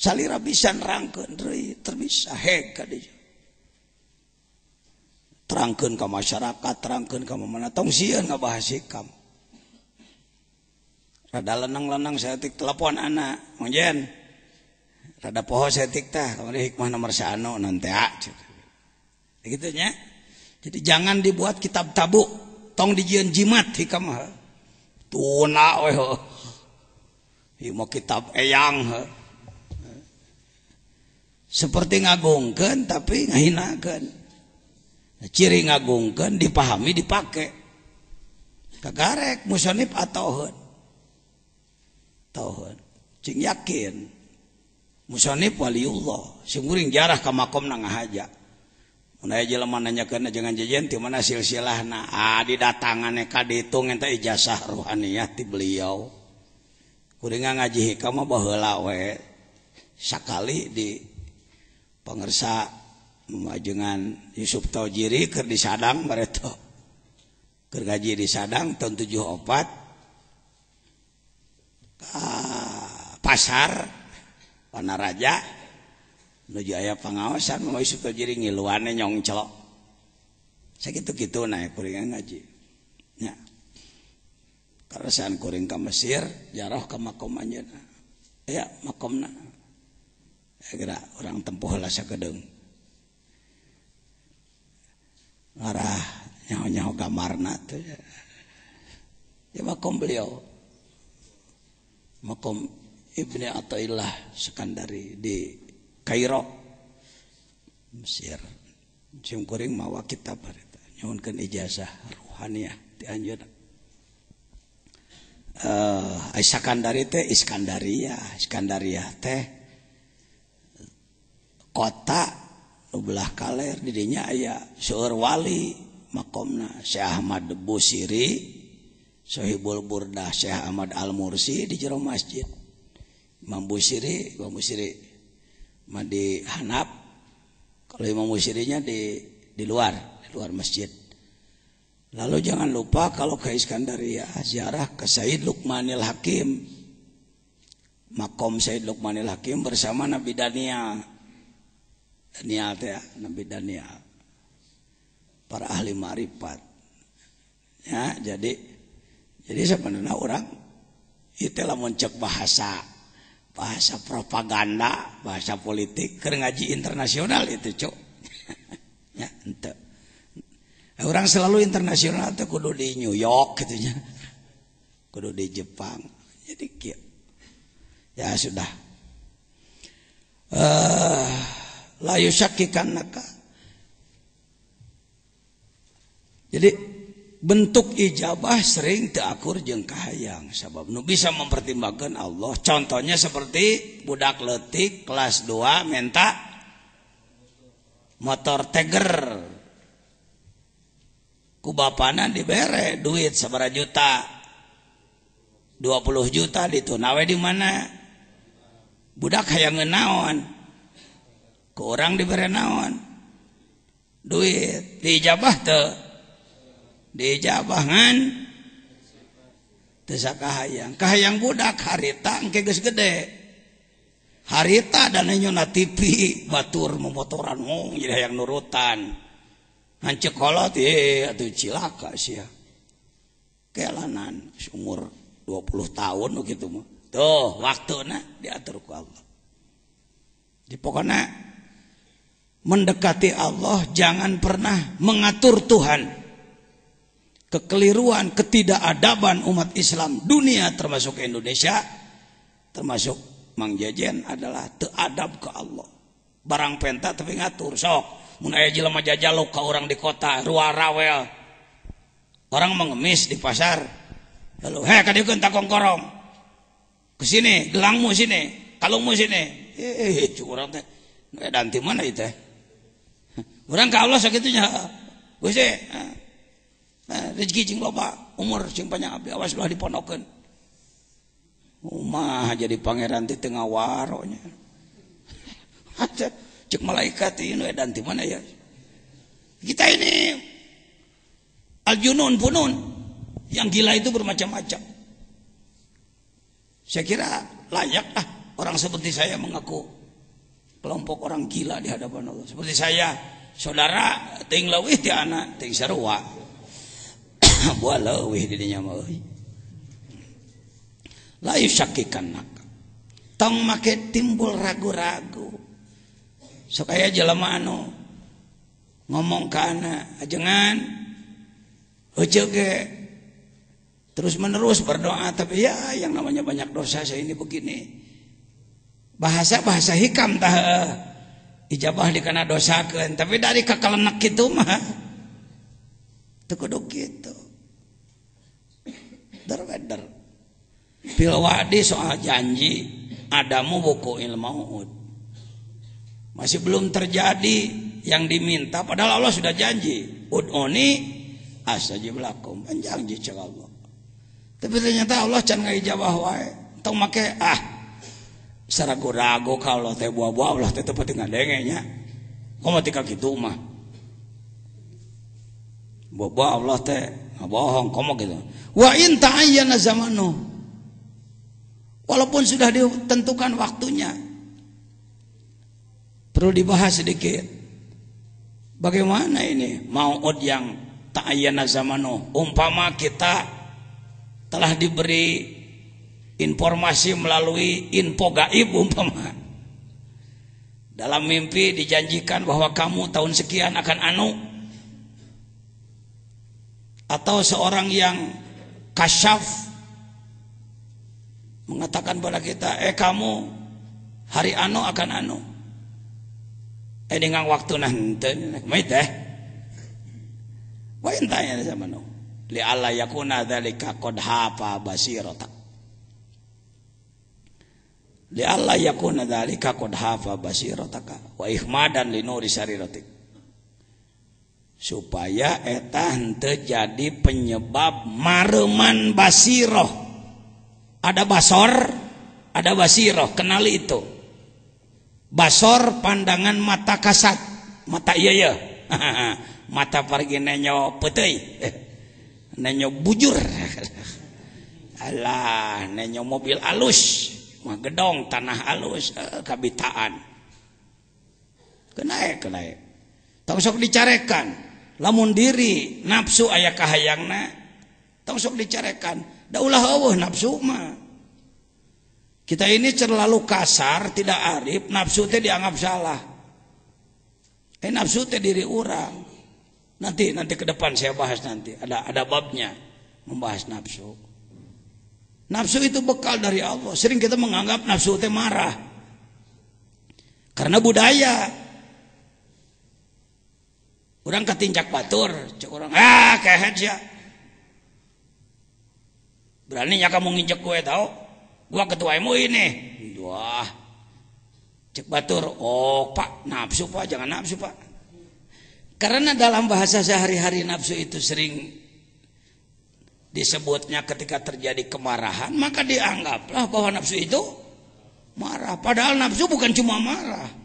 salira bisa nerangkeun deui terbisa heg ka dieu terangkeun ka masyarakat terangkeun ka mana tong sieun ngabahas hikam rada lenang-lenang saya tik telepon anak mongjen rada poho saya tik tah kamari hikmah nomor 1 nanti gitu nya jadi jangan dibuat kitab tabuk tong dijieun jimat hikam tuna we ieu mah kitab eyang seperti ngagungkeun tapi ngahinakeun ciri ngagungkeun dipahami dipake kagarek musannif atoheun tauheun cing yakin musannif waliullah sing uring jarah ka makomna ngahaja mun aya jelema nanyakeun jangan jajan ti mana silsilahna didatangane ka ditu ngenta ijazah ruhaniyah ti beliau kuring ngaji hikam mah baheula we sakali di pangersa majengan Yusuf Taujiri keur di Sadang bareto keur ngaji di Sadang tahun 74 ka pasar Panaraja nuju aya pangaosan mah Yusuf Taujiri ngiluane nyong celok sakitu-kitu na kuring ngaji nya karasan kuring ka Mesir jarah ka makom anjeunna aya makomna kira orang tempuh lah sakedeung ngarah nyaho-nyaho gamarna teh ya makom beliau makom Ibni Athaillah Sekandari di Kairo Mesir sing kuring mawa kitab harita nyuhunkeun ijazah ruhaniyah ti anjeunna Sekandari teh Iskandariyah teh kota belah kaler di dinya aya seueur wali makomna Syekh Ahmad Busiri Sohibul Burdah Syekh Ahmad Al-Mursi di jero masjid Imam Busiri mah di Hanap kalau Imam Busirinya di luar masjid lalu jangan lupa kalau ke Iskandariyah ziarah ke Said Luqmanil Hakim makom Said Luqmanil Hakim bersama Nabi Daniel teh Nabi Daniel para ahli ma'rifat ya jadi sebenarnya orang itu lamun cek bahasa propaganda bahasa politik keur ngaji internasional itu cuk ya ente orang selalu internasional teh kudu di New York gitu nya kudu di Jepang jadi kieu ya sudah la yusyakkikanaka jadi bentuk ijabah sering teu akur jeung kahayang sabab nu bisa mempertimbangkan Allah contohnya seperti budak leutik kelas 2 minta motor Tiger ku bapana dibere duit sabaraha juta 20 juta ditunawe di mana budak hayang naon ku orang diberi naon duit diijabah teu diijabahan teu sakahayang budak harita engke geus gede harita dan nyona TV batur memotoran jadi hayang nurutan hancek kolot atuh cilaka sia kelanan umur 20 tahun kitu mah tuh waktuna diatur ku Allah di pokona mendekati Allah jangan pernah mengatur Tuhan. Kekeliruan, ketidakadaban umat Islam dunia termasuk Indonesia, termasuk Mang Jejen adalah teadab ke Allah. Barang penta tapi ngatur sok. Mun aya jelema jajaluk ka orang di kota, ruar rawel. Orang mengemis di pasar. Lalu, "Heh, kadieun takong korong. Ke sini, gelangmu sini, kalungmu sini." Urang teh dan di mana itu? Urang ka Allah sakitunya. Gusti, rezeki cing loba, umur cing panjang abdi awas belah dipondokeun. Umah jadi pangeran di tengah waronya. Cek malaikat ini dan di mana ya? Kita ini al-junun punun. Yang gila itu bermacam-macam. Saya kira layak Orang seperti saya mengaku kelompok orang gila di hadapan Allah. Seperti saya, saudara ting leuwih ti anak ting sarua. Buah leuwih di dinya mah euy. La yusakkikannak. Tong make timbul ragu-ragu. Sok aya jelema anu ngomong ka anak, ajengan heuceuk ge terus menerus berdoa, tapi ya yang namanya banyak dosa saya ini begini. Bahasa hikam tah ijabah dikana dosakeun, tapi dari kakalenek kitu mah teu kudu kitu. Darweder. Fil wa'di soal janji adamu buku ilmu masih belum terjadi yang diminta, padahal Allah sudah janji ud'uni astajib lakum, janji cek Allah. Tapi ternyata Allah can ngaijabah wae, tong make saragu-ragu ka Allah teh buah-buah Allah teh teu peuting ngadenge nya. Komo tika kitu mah. Buah-buah Allah teh ngabohong komo gitu. Wa in ta'ayyana zamanu. Walaupun sudah ditentukan waktunya. Perlu dibahas sedikit. Bagaimana ini mau'ud yang ta'ayyana zamanu? Umpama kita telah diberi informasi melalui info gaib umpama. Dalam mimpi dijanjikan bahwa kamu tahun sekian akan anu. Atau seorang yang kasyaf mengatakan pada kita, kamu hari anu akan anu. Dengan waktu nanti, mai teh. Wa intanya zamanu. Li alla yakuna dzalika qad hafa basirata. Li alla yakuna dzalika qad hafa basirataka wa ihmadan li nuri sariratik. Supaya eta henteu jadi penyebab mareman basiroh. Ada basor, ada basiroh, kenali itu. Basor pandangan mata kasat, mata iya. Mata pergi nenyo peteuy. Nenyo bujur. Alah, nenyo mobil alus, mah gedong tanah alus, kabitaan. Kenaik. Tong sok dicarekan. Lamun diri nafsu aya kahayangna, tong sok dicarekan. Da ulah eueuh nafsu mah. Kita ini terlalu kasar, tidak arif, nafsu teh dianggap salah. Nafsu teh diri orang. Nanti ke depan saya bahas nanti. Ada babnya membahas nafsu. Nafsu itu bekal dari Allah. Sering kita menganggap nafsu teh marah. Karena budaya. Orang ketinjak batur, cek orang, kehet ya. Beraninya kamu nginjek gue tahu? Gua ketua MUI ini. Wah. Cek batur, Pak, nafsu Pak, jangan nafsu Pak. Karena dalam bahasa sehari-hari nafsu itu sering disebutnya ketika terjadi kemarahan, maka dianggaplah bahwa nafsu itu marah. Padahal nafsu bukan cuma marah.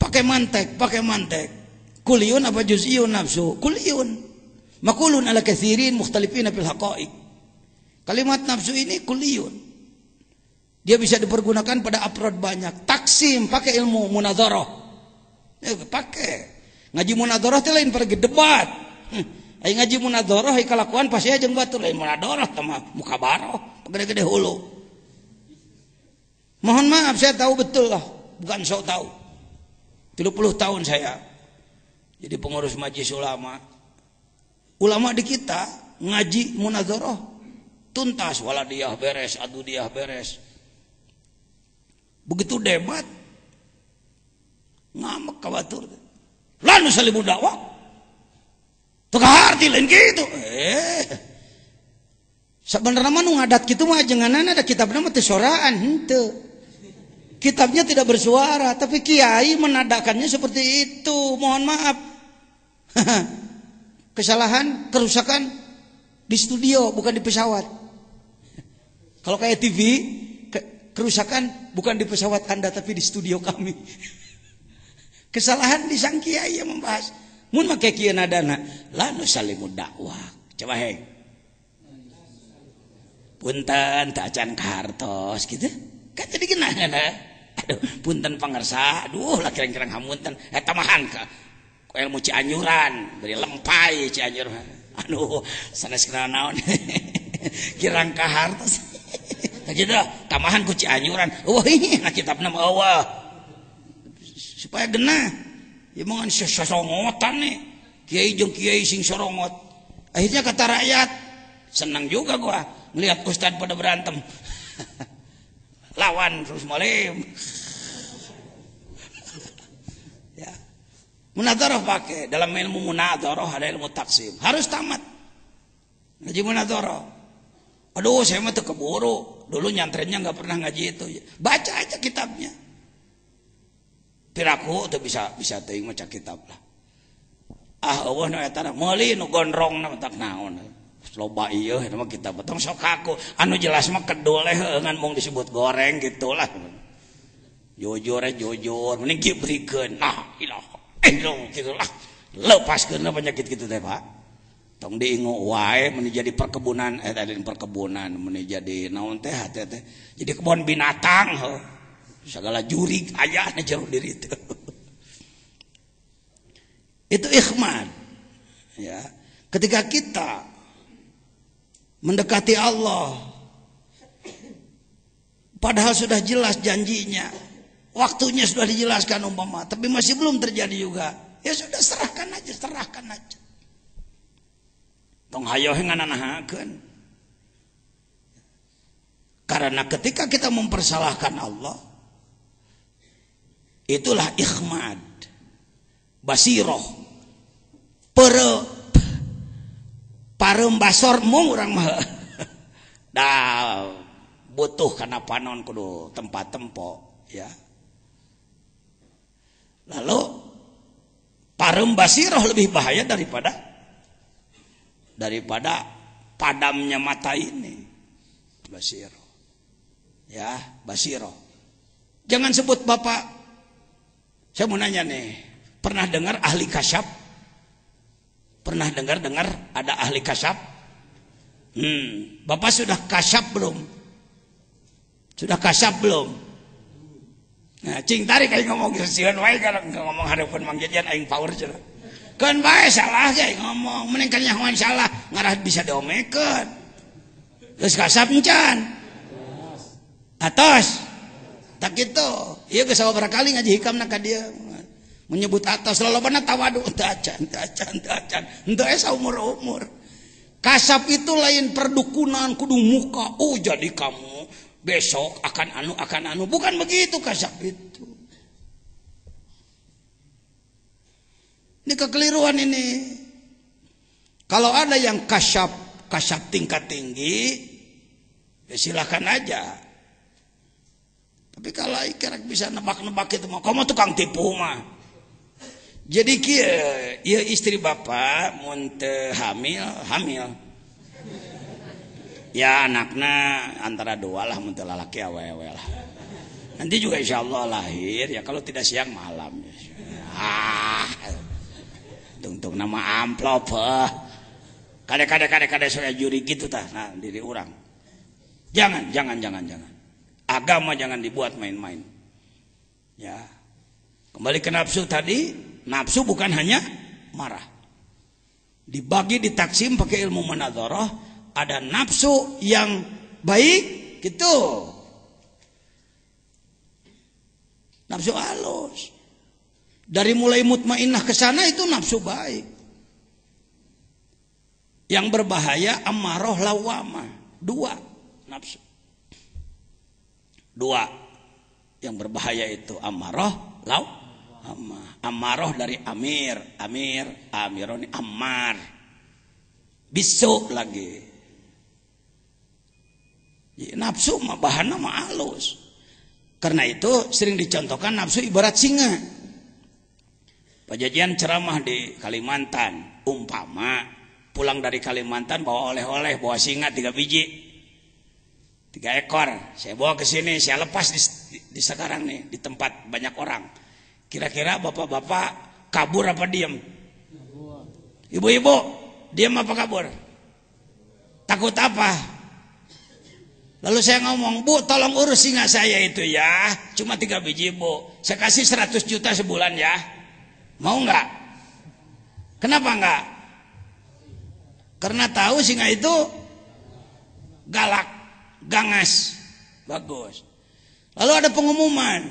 Pakai mantek. Kuliun apa juz'iyun nafsu? Kuliun. Makulun ala katsirin mukhtalifina fil haqa'iq. Kalimat nafsu ini kuliun. Dia bisa dipergunakan pada afrod banyak. Taksim, pakai ilmu munadharah. Pakai. Ngaji munadharah teh lain pergi debat. Ai ngaji munadharah ai kalakuan pasti jeung batur lain munadharah teh mah mukabarah, gede-gede hulu. Mohon maaf saya tahu betul lah, bukan sok tahu. 30 tahun saya jadi pengurus majelis ulama. Ulama di kita ngaji munadharah tuntas, waladiyah beres, adudiyah beres. Begitu debat ngamek ka batur. Lan salimu dakwah. Teu harti lain kitu. Sebenarnya mah nu ngadat kitu mah ajenganana ada kitabna mah teu soraan henteu. Kitabnya tidak bersuara, tapi kiai menadakannya seperti itu. Mohon maaf. Kesalahan, kerusakan di studio, bukan di pesawat. Kalau kayak TV, kerusakan bukan di pesawat Anda, tapi di studio kami. Kesalahan di sang kiai yang membahas. Mun make kieu nadana, la nusalimu dakwah. Coba heng. punten tak acan kahartos gitu kan jadi genah aduh punten pangersa aduh lah kirang-kirang hamunten eta mahan ka ilmu Cianjuran dari lempai Cianjur aduh sanes kenal naon kirang kahartos gitu tamahan ku Cianjuran nah kitabna mah eueuh supaya genah ya mah sosongotan nih kiai jeung kiai sing sorongot akhirnya kata rakyat senang juga gua ngelihat ustad pada berantem lawan terus malim ya munadharah pakai dalam ilmu munadharah ada ilmu taksim harus tamat ngaji munadharah aduh saya mah teu keburu dulu nyantrennya nggak pernah ngaji itu baca aja kitabnya piraku tuh bisa teuing maca kitab lah eueuh nu eta meuli nu gondrong na tak naon loba ieu eta mah kitab tong sok aku anu jelas mah kedul ngan mung disebut goreng gitulah jujur mending kibrikeun nah ilaha illallah gitulah lepaskeun penyakit kitu teh Pak tong diingu wae mun jadi perkebunan tadi perkebunan mun jadi naon teh jadi kebun binatang segala jurig aya na jero diri itu ikhman ya ketika kita mendekati Allah padahal sudah jelas janjinya waktunya sudah dijelaskan umpama tapi masih belum terjadi juga ya sudah serahkan aja tong hayo ngananahakeun karena ketika kita mempersalahkan Allah itulah ikhmad basiroh parembasor mung urang mah dah butuh kana panon kudu tempat tempo ya lalu parembasiroh lebih bahaya daripada padamnya mata ini basiroh ya basiroh jangan sebut bapak saya mau nanya nih pernah dengar ahli kasyaf pernah dengar ada ahli kasyaf bapak sudah kasyaf belum nah cing tarik aing ngomong sieun wae kalau ngomong hareupeun Mang Jajan aing power cenah kan bae salah ge ngomong mending kan nyahoan salah ngarah bisa diomekeun geus kasyaf encan atos tak kitu ieu geus sabaraha kali ngaji hikamna ka dieu menyebut atas lolobana tawadu teu acan henteu saumur-umur kasap itu lain perdukunan kudu muka jadi kamu besok akan anu bukan begitu kasap itu ini kekeliruan ini kalau ada yang kasap tingkat tinggi ya silakan aja tapi kalau iker bisa nebak-nebak itu mah kamu tukang tipu mah jadi kia istri bapak mun teu hamil ya anaknya antara dua lah mun teu lalaki awewe lah nanti juga insyaallah lahir ya kalau tidak siang malam tung nama amplop kade saya juri gitu tah nah diri orang jangan agama jangan dibuat main-main ya kembali ke nafsu tadi nafsu bukan hanya marah dibagi ditaksim pakai ilmu munadharah ada nafsu yang baik gitu nafsu halus dari mulai mutmainnah ke sana itu nafsu baik yang berbahaya ammarah lawamah dua nafsu dua yang berbahaya itu ammarah ammarah dari amironi ammar bisu lagi nafsu mah bahanna mah halus karena itu sering dicontohkan nafsu ibarat singa Pajajian ceramah di Kalimantan umpama pulang dari Kalimantan bawa oleh-oleh bawa singa 3 biji 3 ekor saya bawa ke sini saya lepas di sekarang nih di tempat banyak orang kira-kira bapak-bapak kabur apa diem ibu-ibu diem apa kabur takut apa Lalu saya ngomong, Bu tolong urus singa saya itu ya, cuma 3 biji Bu, saya kasih 100 juta sebulan ya, mau nggak? Kenapa nggak? Karena tahu singa itu galak, gangas, bagus. Lalu ada pengumuman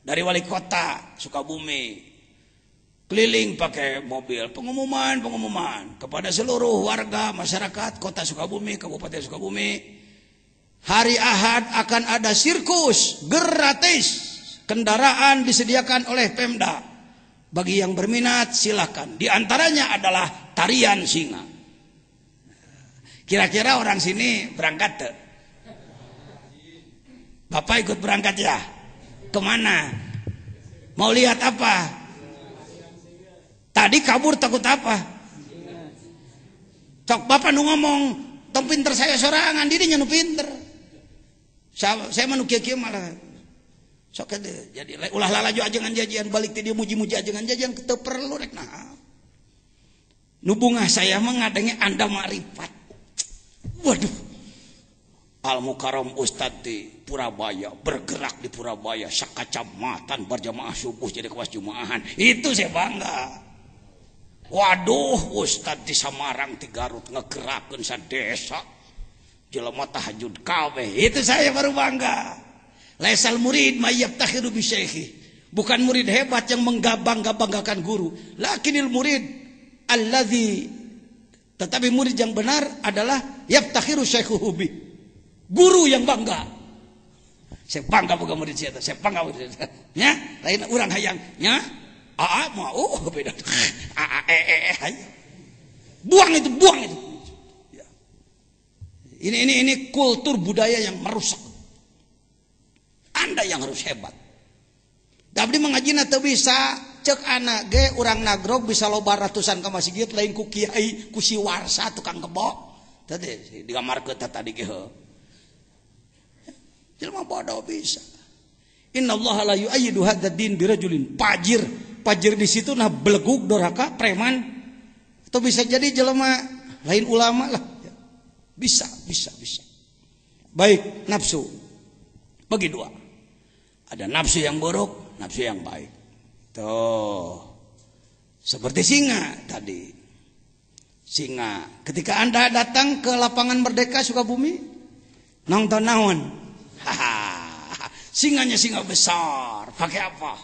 dari wali kota Sukabumi, keliling pakai mobil, pengumuman kepada seluruh warga masyarakat kota Sukabumi, Kabupaten Sukabumi, hari Ahad akan ada sirkus gratis, kendaraan disediakan oleh Pemda, bagi yang berminat silakan, di antaranya adalah tarian singa. Kira-kira orang sini berangkat tuh? Bapak ikut berangkat ya? Kemana? Mau lihat apa? Tadi kabur takut apa? Cok bapak nu ngomong, tong pinter saya sorangan, dirinya nu pinter. Saya manu kieu malah. Sok jadi ulah lalajo ajengan jajian balik teh dia muji-muji ajengan jajian teu perlu rek naha. Nu bungah saya mah ngadenge Anda makrifat. Waduh. Al-Mukarram Ustad di Purabaya, bergerak di Purabaya, sakacamatan berjamaah subuh jadi kewas jumaahan. Itu saya bangga. Waduh, Ustad di Samarang di Garut ngegerakeun sadesa. Jelema tahajud kabeh. Itu saya baru bangga. Laisal murid mayyabtakhiru bi syaikhi. Bukan murid hebat yang menggabang-gabanggakan guru. Lakinil murid alladzi, tetapi murid yang benar adalah yabtakhiru syaikhuhu bi. Guru yang bangga. Saya bangga boga murid saya, saya bangga murid saya. Nya, lain urang hayang nya. Mau beda. Buang itu. Ya. Ini kultur budaya yang merusak. Anda yang harus hebat. Dabdi mengajina teu bisa cek anak ge urang nagrog bisa loba ratusan ka masjid lain ku kiai ku si warsa tukang kebo. Tadi digamarkeun tadi ge heuh. Jelema bodoh bisa. Innallaha la yu'ayyidu hadzal din birajulin pajir di situ nah belegug doraka preman atau bisa jadi jelema lain ulama lah. Bisa. Baik, nafsu bagi dua. Ada nafsu yang buruk, nafsu yang baik. Tuh. Seperti singa tadi. Singa ketika Anda datang ke lapangan Merdeka Sukabumi nonton naon? Singanya singa besar. Pakai apa?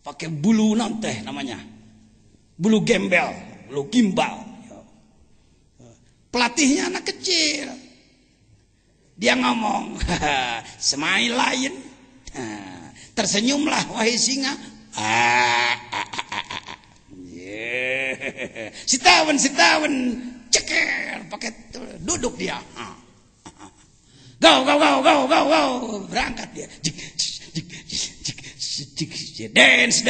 Pakai bulu teh namanya. Bulu gembel, bulu gimbal. Pelatihnya anak kecil. Dia ngomong, smile lion. Tersenyumlah wahai singa. Sitawan. Ceker, pakai duduk dia. Go. Berangkat dia. Dance,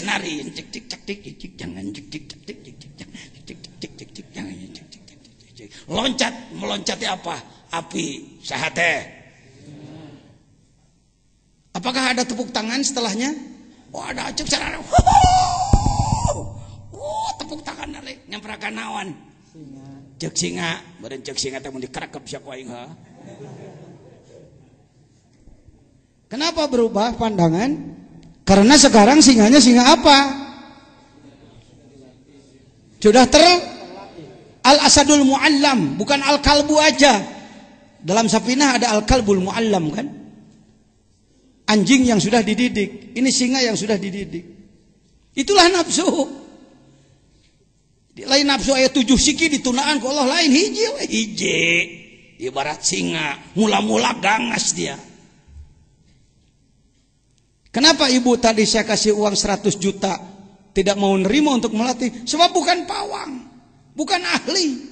nari. Jangan loncat, meloncati apa? Api, sahate. Apakah ada tepuk tangan setelahnya? Oh ada, cek sarana. Tepuk tangan nari, nyamperakan nawan. Cek singa, badan cek singa teh mun dikerekep sia ku aing ha. Kenapa berubah pandangan? Karena sekarang singanya singa apa? Sudah al-asadul mu'allam, bukan al-kalbu aja. Dalam Safinah ada al-kalbul mu'allam kan? Anjing yang sudah dididik. Ini singa yang sudah dididik. Itulah nafsu. Lain nafsu ayat 7 siki ditunaan ku Allah lain hiji. Ibarat singa, mula-mula gangas dia. Kenapa ibu tadi saya kasih uang 100 juta tidak mau nerima untuk melatih? Sebab bukan pawang, bukan ahli.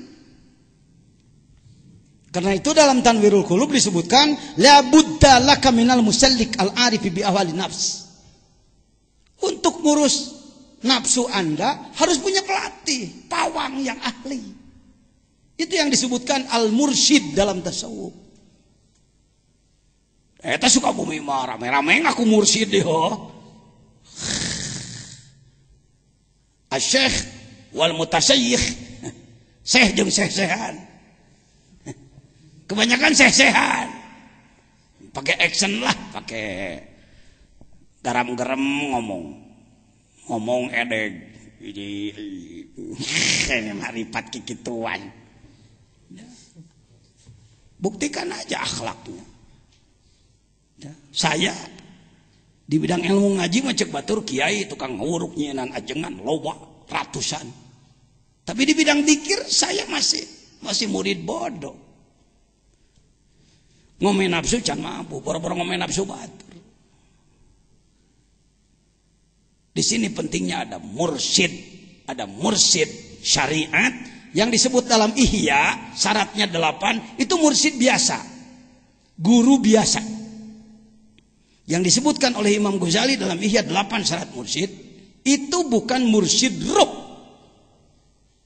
Karena itu dalam Tanwirul Qulub disebutkan la budda laka minal musallik al-arifi bi ahwali nafs. Untuk ngurus nafsu Anda harus punya pelatih, pawang yang ahli. Itu yang disebutkan al-mursyid dalam tasawuf. Eta Sukabumi mah rame-rame ngaku mursyid deh ho. Asy-syekh wal mutasyayikh. Syekh jeung syekh-syekhan. Kebanyakan sehat. Pakai action lah, pakai garam-garam ngomong edeg. Ini maripat kikituan. Buktikan aja akhlaknya. Saya di bidang ilmu ngaji mah cek batur kiai tukang nguruk nyenan ajengan loba ratusan. Tapi di bidang dzikir saya masih murid bodoh. Ngomongin nafsu can mampu, boro-boro ngomongin nafsu batur. Di sini pentingnya ada mursyid syariat yang disebut dalam Ihya, syaratnya 8, itu mursyid biasa, guru biasa. Yang disebutkan oleh Imam Ghazali dalam Ihya 8 syarat mursyid, itu bukan mursyid ruh,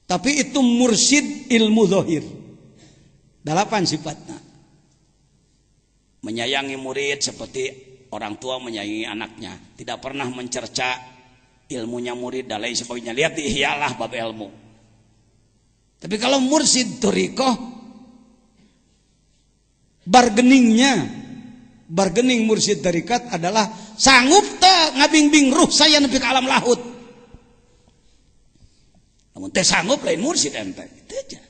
tapi itu mursyid ilmu zahir. 8 sifatnya. Menyayangi murid seperti orang tua menyayangi anaknya, tidak pernah mencerca ilmunya murid dan lain sebagainya. Lihat di Ihya lah bab ilmu. Tapi kalau mursyid thariqah, bargaining mursyid tarikat adalah sanggup teu ngabingbing ruh saya nepi ka alam lahut. Namun teh sanggup lain mursyid ente. Itu aja.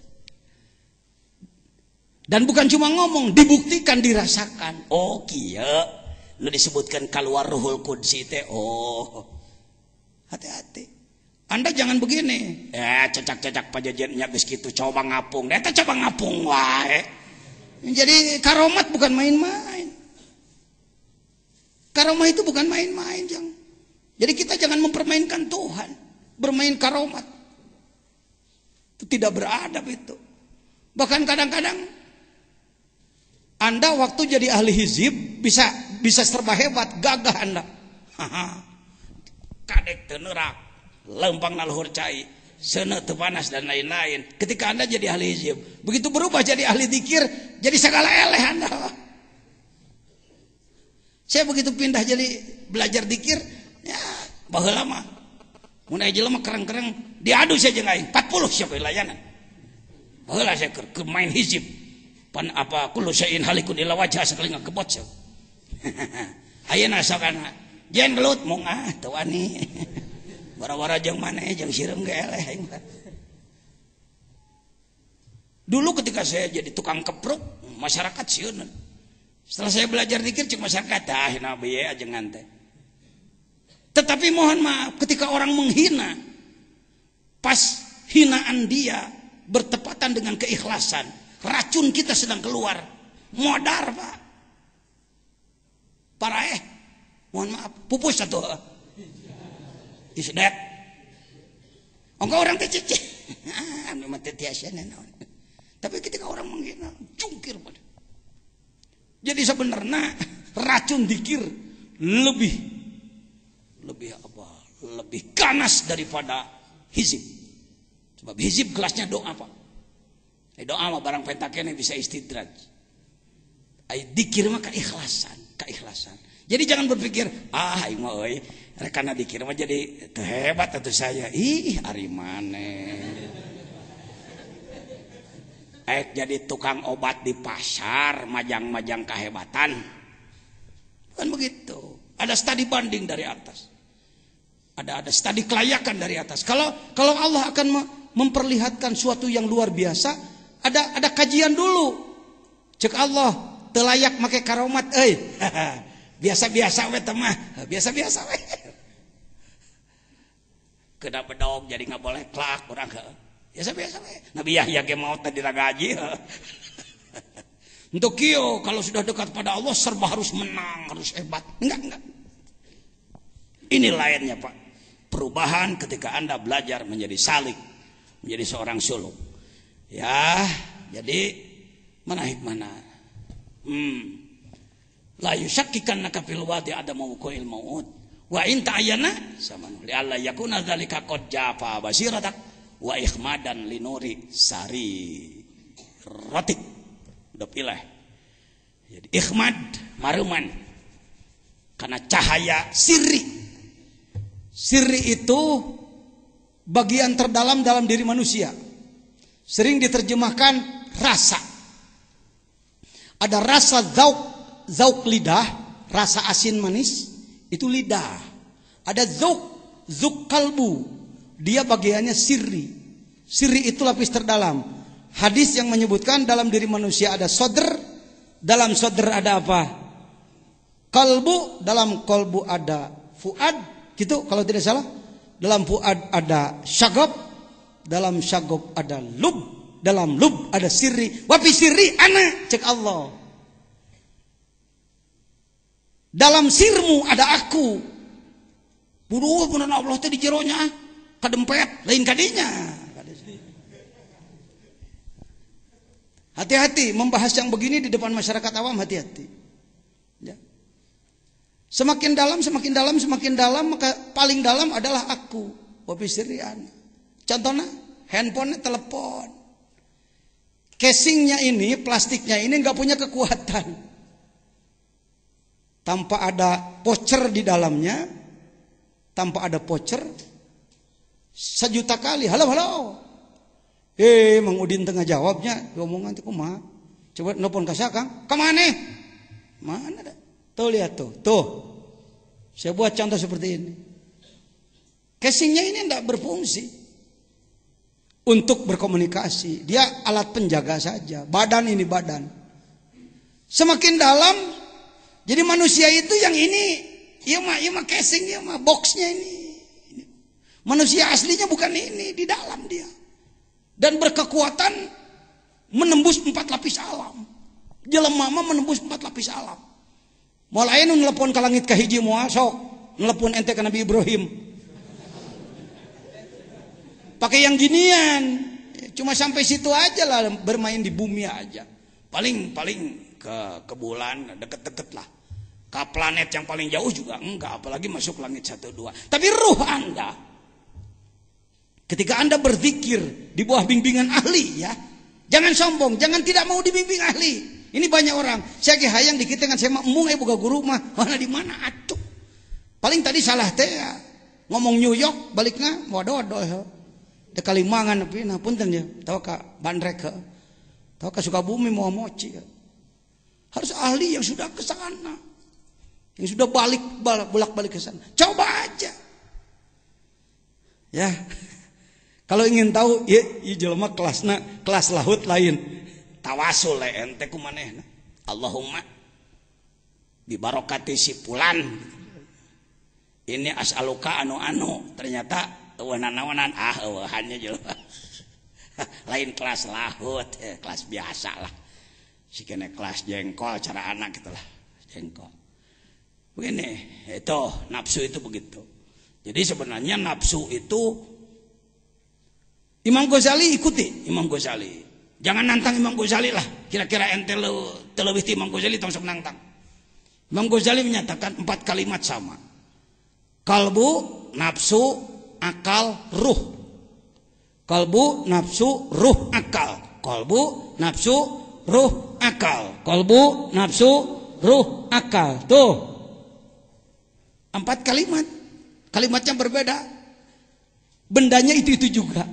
Dan bukan cuma ngomong, dibuktikan, dirasakan. Oh kieu lu disebutkan keluar ruhul qudsi teh. Oh. Hati-hati. Anda jangan begini. Cecak-cecak pajajannya geus kitu coba ngapung. Eta coba ngapung wae. Jadi karomat bukan main-main. Karomah itu bukan main-main, Jang. Jadi kita jangan mempermainkan Tuhan, bermain karomat. Itu tidak beradab itu. Bahkan kadang-kadang Anda waktu jadi ahli hizib bisa serba hebat, gagah Anda. Kadek teu neurak, lempang naluhur cai, seuneu teu panas dan lain-lain. Ketika Anda jadi ahli hizib, begitu berubah jadi ahli dzikir, jadi segala eleh Anda. Saya begitu pindah jadi belajar dzikir, ya baheula mah mun aya jelema kereng-kereng diadu saya jeung aing 40 siapa layanan. Baheula saya keur main hizib. Pan apa kullu syai'in halikun illa wajha sakali ngakebot saya. Ayeuna asokana jen gelut mung teu wani. Bara-bara jeung maneh jeung sireum ge eleh aing. Dulu ketika saya jadi tukang kepruk, masyarakat sieun. Setelah saya belajar dzikir cek masyarakat nabi ya ajengan teh. Tetapi mohon maaf ketika orang menghina, pas hinaan dia bertepatan dengan keikhlasan, racun kita sedang keluar, modar Pak. Parah mohon maaf, pupus satu. Is that? Engkau orang teh cici. Memang teh tiasa naon. Tapi ketika orang menghina, jungkir pada. Jadi sebenarnya racun dzikir lebih ganas daripada hizib. Sebab hizib kelasnya doa Pak. Doa mah barang pentakene bisa istidraj. Ai dzikir mah keikhlasan. Jadi jangan berpikir aing mah euy rekana dzikir mah jadi teu hebat atuh saya. Ih ari maneh. Jadi tukang obat di pasar, majang-majang kehebatan. Kan begitu. Ada studi banding dari atas. Ada studi kelayakan dari atas. Kalau Allah akan memperlihatkan suatu yang luar biasa, ada kajian dulu. Cek Allah, teu layak make karomat euy. Biasa-biasa we teh mah, biasa-biasa we. Kena bedog jadi enggak boleh klak urang biasa-biasa we. Nabi Yahya ge maot tadi ragaji. Untuk kieu kalau sudah dekat pada Allah serba harus menang, harus hebat. Enggak. Ini lainnya Pak. Perubahan ketika Anda belajar menjadi salik, menjadi seorang suluk. Ya, jadi mana hikmahna? La yusakkikannaka fil wadi adamu muqil maut. Wa in ta'ayyana samanu li alla yakuna dzalika qad jafa basiratak wa ikhmadan linuri sari rotik. Udah pilih. Jadi ikhmad maruman karena cahaya sirri. Sirri itu bagian terdalam dalam diri manusia. Sering diterjemahkan rasa. Ada rasa zauk lidah, rasa asin manis, itu lidah. Ada zauk kalbu, dia bagiannya sirri. Sirri itu lapis terdalam. Hadis yang menyebutkan dalam diri manusia ada sodr, dalam sodr ada apa? Kalbu, dalam kalbu ada fuad, gitu kalau tidak salah. Dalam fuad ada syagab, dalam syagab ada lub. Dalam lub ada sirri, wapi sirri ana cek Allah. Dalam sirmu ada aku. Buduh punan Allah teh di jeronya, kadempet lain kadinya. Hati-hati membahas yang begini di depan masyarakat awam, hati-hati. Ya. Semakin dalam, maka paling dalam adalah aku. Wapi sirri ana. Contohnya handphone, telepon. Casingnya ini, plastiknya ini nggak punya kekuatan. Tanpa ada voucher di dalamnya, tanpa ada voucher, 1.000.000 kali, halo. Mang Udin tengah jawabnya, ngomongan tuh kumaha. Coba nelpon ka Kang, kemana? Mana dah? Tuh lihat tuh. Saya buat contoh seperti ini. Casingnya ini tidak berfungsi untuk berkomunikasi, dia alat penjaga saja. Badan ini badan. Semakin dalam, jadi manusia itu yang ini, iya mah casing, iya mah boxnya ini. Manusia aslinya bukan ini, di dalam dia. Dan berkekuatan menembus 4 lapis alam. Jelema mah menembus 4 lapis alam. Mulai nu nelpon ka langit ka hiji moal sok, nelpon ente ka Nabi Ibrahim. Pakai yang ginian, cuma sampai situ aja lah, bermain di bumi aja. Paling ke bulan deket-deket lah. Ke planet yang paling jauh juga enggak, apalagi masuk langit 1, 2. Tapi ruh Anda, ketika Anda berzikir di bawah bimbingan ahli, ya, jangan sombong, jangan tidak mau dibimbing ahli. Ini banyak orang, saya hayang dikit dengan saya mung boga guru mah, mana di mana atuh. Paling tadi salah teh ya. Ngomong New York baliknya waduh. De Kalimangan tapi nah punten ya, tahu ka Bandrek ke, tahu ka Sukabumi mau moci ya. Harus ahli yang sudah ke sana, yang sudah bolak-balik ke sana. Coba aja, ya. Kalau ingin tahu, ya jelema kelas lahut lain, tawasul ente kumanehna. Allahumma bi barokati si fulan, ini as'aluka anu ternyata nawanan hanya jelema lain kelas lahut, kelas biasa lah, si kene kelas jengkol cara anak gitulah, jengkol begini. Itu nafsu itu begitu. Jadi sebenarnya nafsu itu Imam Ghazali, ikuti Imam Ghazali, jangan nantang Imam Ghazali lah. Kira-kira ente lebih ti Imam Ghazali tong sok nantang. Imam Ghazali menyatakan 4 kalimat sama: kalbu, nafsu, akal, ruh. Kalbu, nafsu, ruh, akal. Kalbu, nafsu, ruh, akal. Kalbu, nafsu, ruh, akal. Tuh 4 kalimat. Kalimatnya berbeda, bendanya itu juga.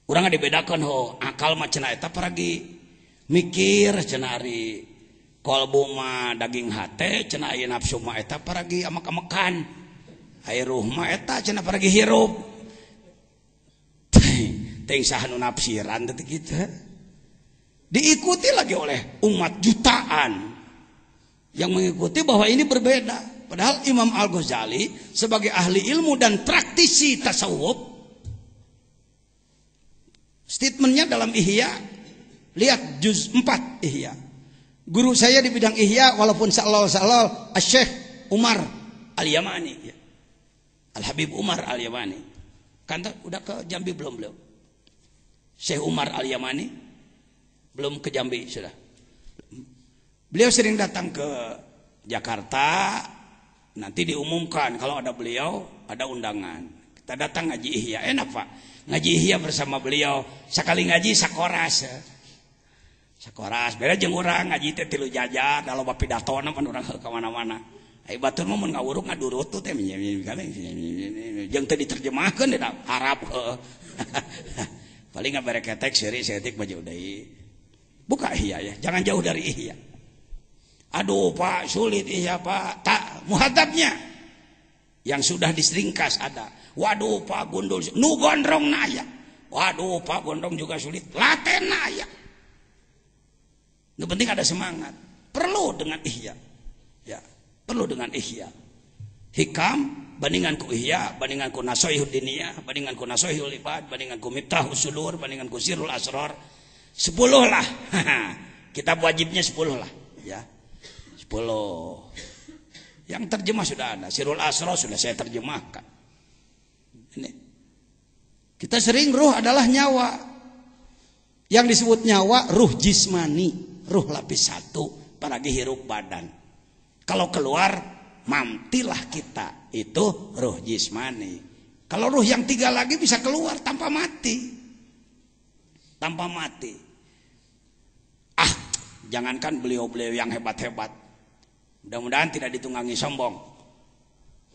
Urang dibedakan akal mah cenah eta paragi mikir cenah ari, kalbu mah daging hate cenah aya nafsu mah eta paragi amak-amakan. Air ruh mah eta cenah paragi hirup. Teuing saha nu nafsiran teh kitu. Diikuti lagi oleh umat jutaan yang mengikuti bahwa ini berbeda. Padahal Imam Al-Ghazali sebagai ahli ilmu dan praktisi tasawuf, statementnya dalam Ihya, lihat juz 4 Ihya. Guru saya di bidang Ihya walaupun salal Syekh Umar Al-Yamani, ya. Al-Habib Umar Al-Yamani. Kantor udah ke Jambi belum beliau? Syekh Umar Al-Yamani belum ke Jambi sudah. Beliau sering datang ke Jakarta, nanti diumumkan kalau ada beliau ada undangan. Kita datang ngaji Ihya, enak Pak. Ngaji Ihya bersama beliau, sekali ngaji sakoras. Ya. Sakoras, beda jeung urang ngaji teh 3 jajar, da loba pidatona pan urang ka mana-mana. Ai batur mah mun ngawuruk ngadurut tuh teh jeung teu diterjemahkeun da Arab. Paling ngabere ketek seueur setik baju deui. Buka ihya ya, jangan jauh dari ihya. Aduh Pak, sulit ihya Pak. Tak, muhadzabnya yang sudah diseringkas ada. Waduh Pak, gundul nu gondrong naya. Waduh Pak, gondrong juga sulit. Laten naya. Yang penting ada semangat. Perlu dengan ihya. Ya, perlu dengan ihya. Hikam bandingan ku ihya, bandingan ku nasoihud diniyah, bandingan ku nasoihul ibad, bandingan ku miftahus sudur, bandingan ku sirrul asrar. 10 lah. Kitab wajibnya 10 lah, ya. 10. Yang terjemah sudah ada. Sirrul asrar sudah saya terjemahkan. Ini. Kita sering ruh adalah nyawa. Yang disebut nyawa ruh jismani, ruh lapis 1, apalagi hirup badan. Kalau keluar mamtilah kita, itu ruh jismani. Kalau ruh yang 3 lagi bisa keluar tanpa mati. Tanpa mati. Jangankan beliau-beliau yang hebat-hebat. Mudah-mudahan tidak ditunggangi sombong.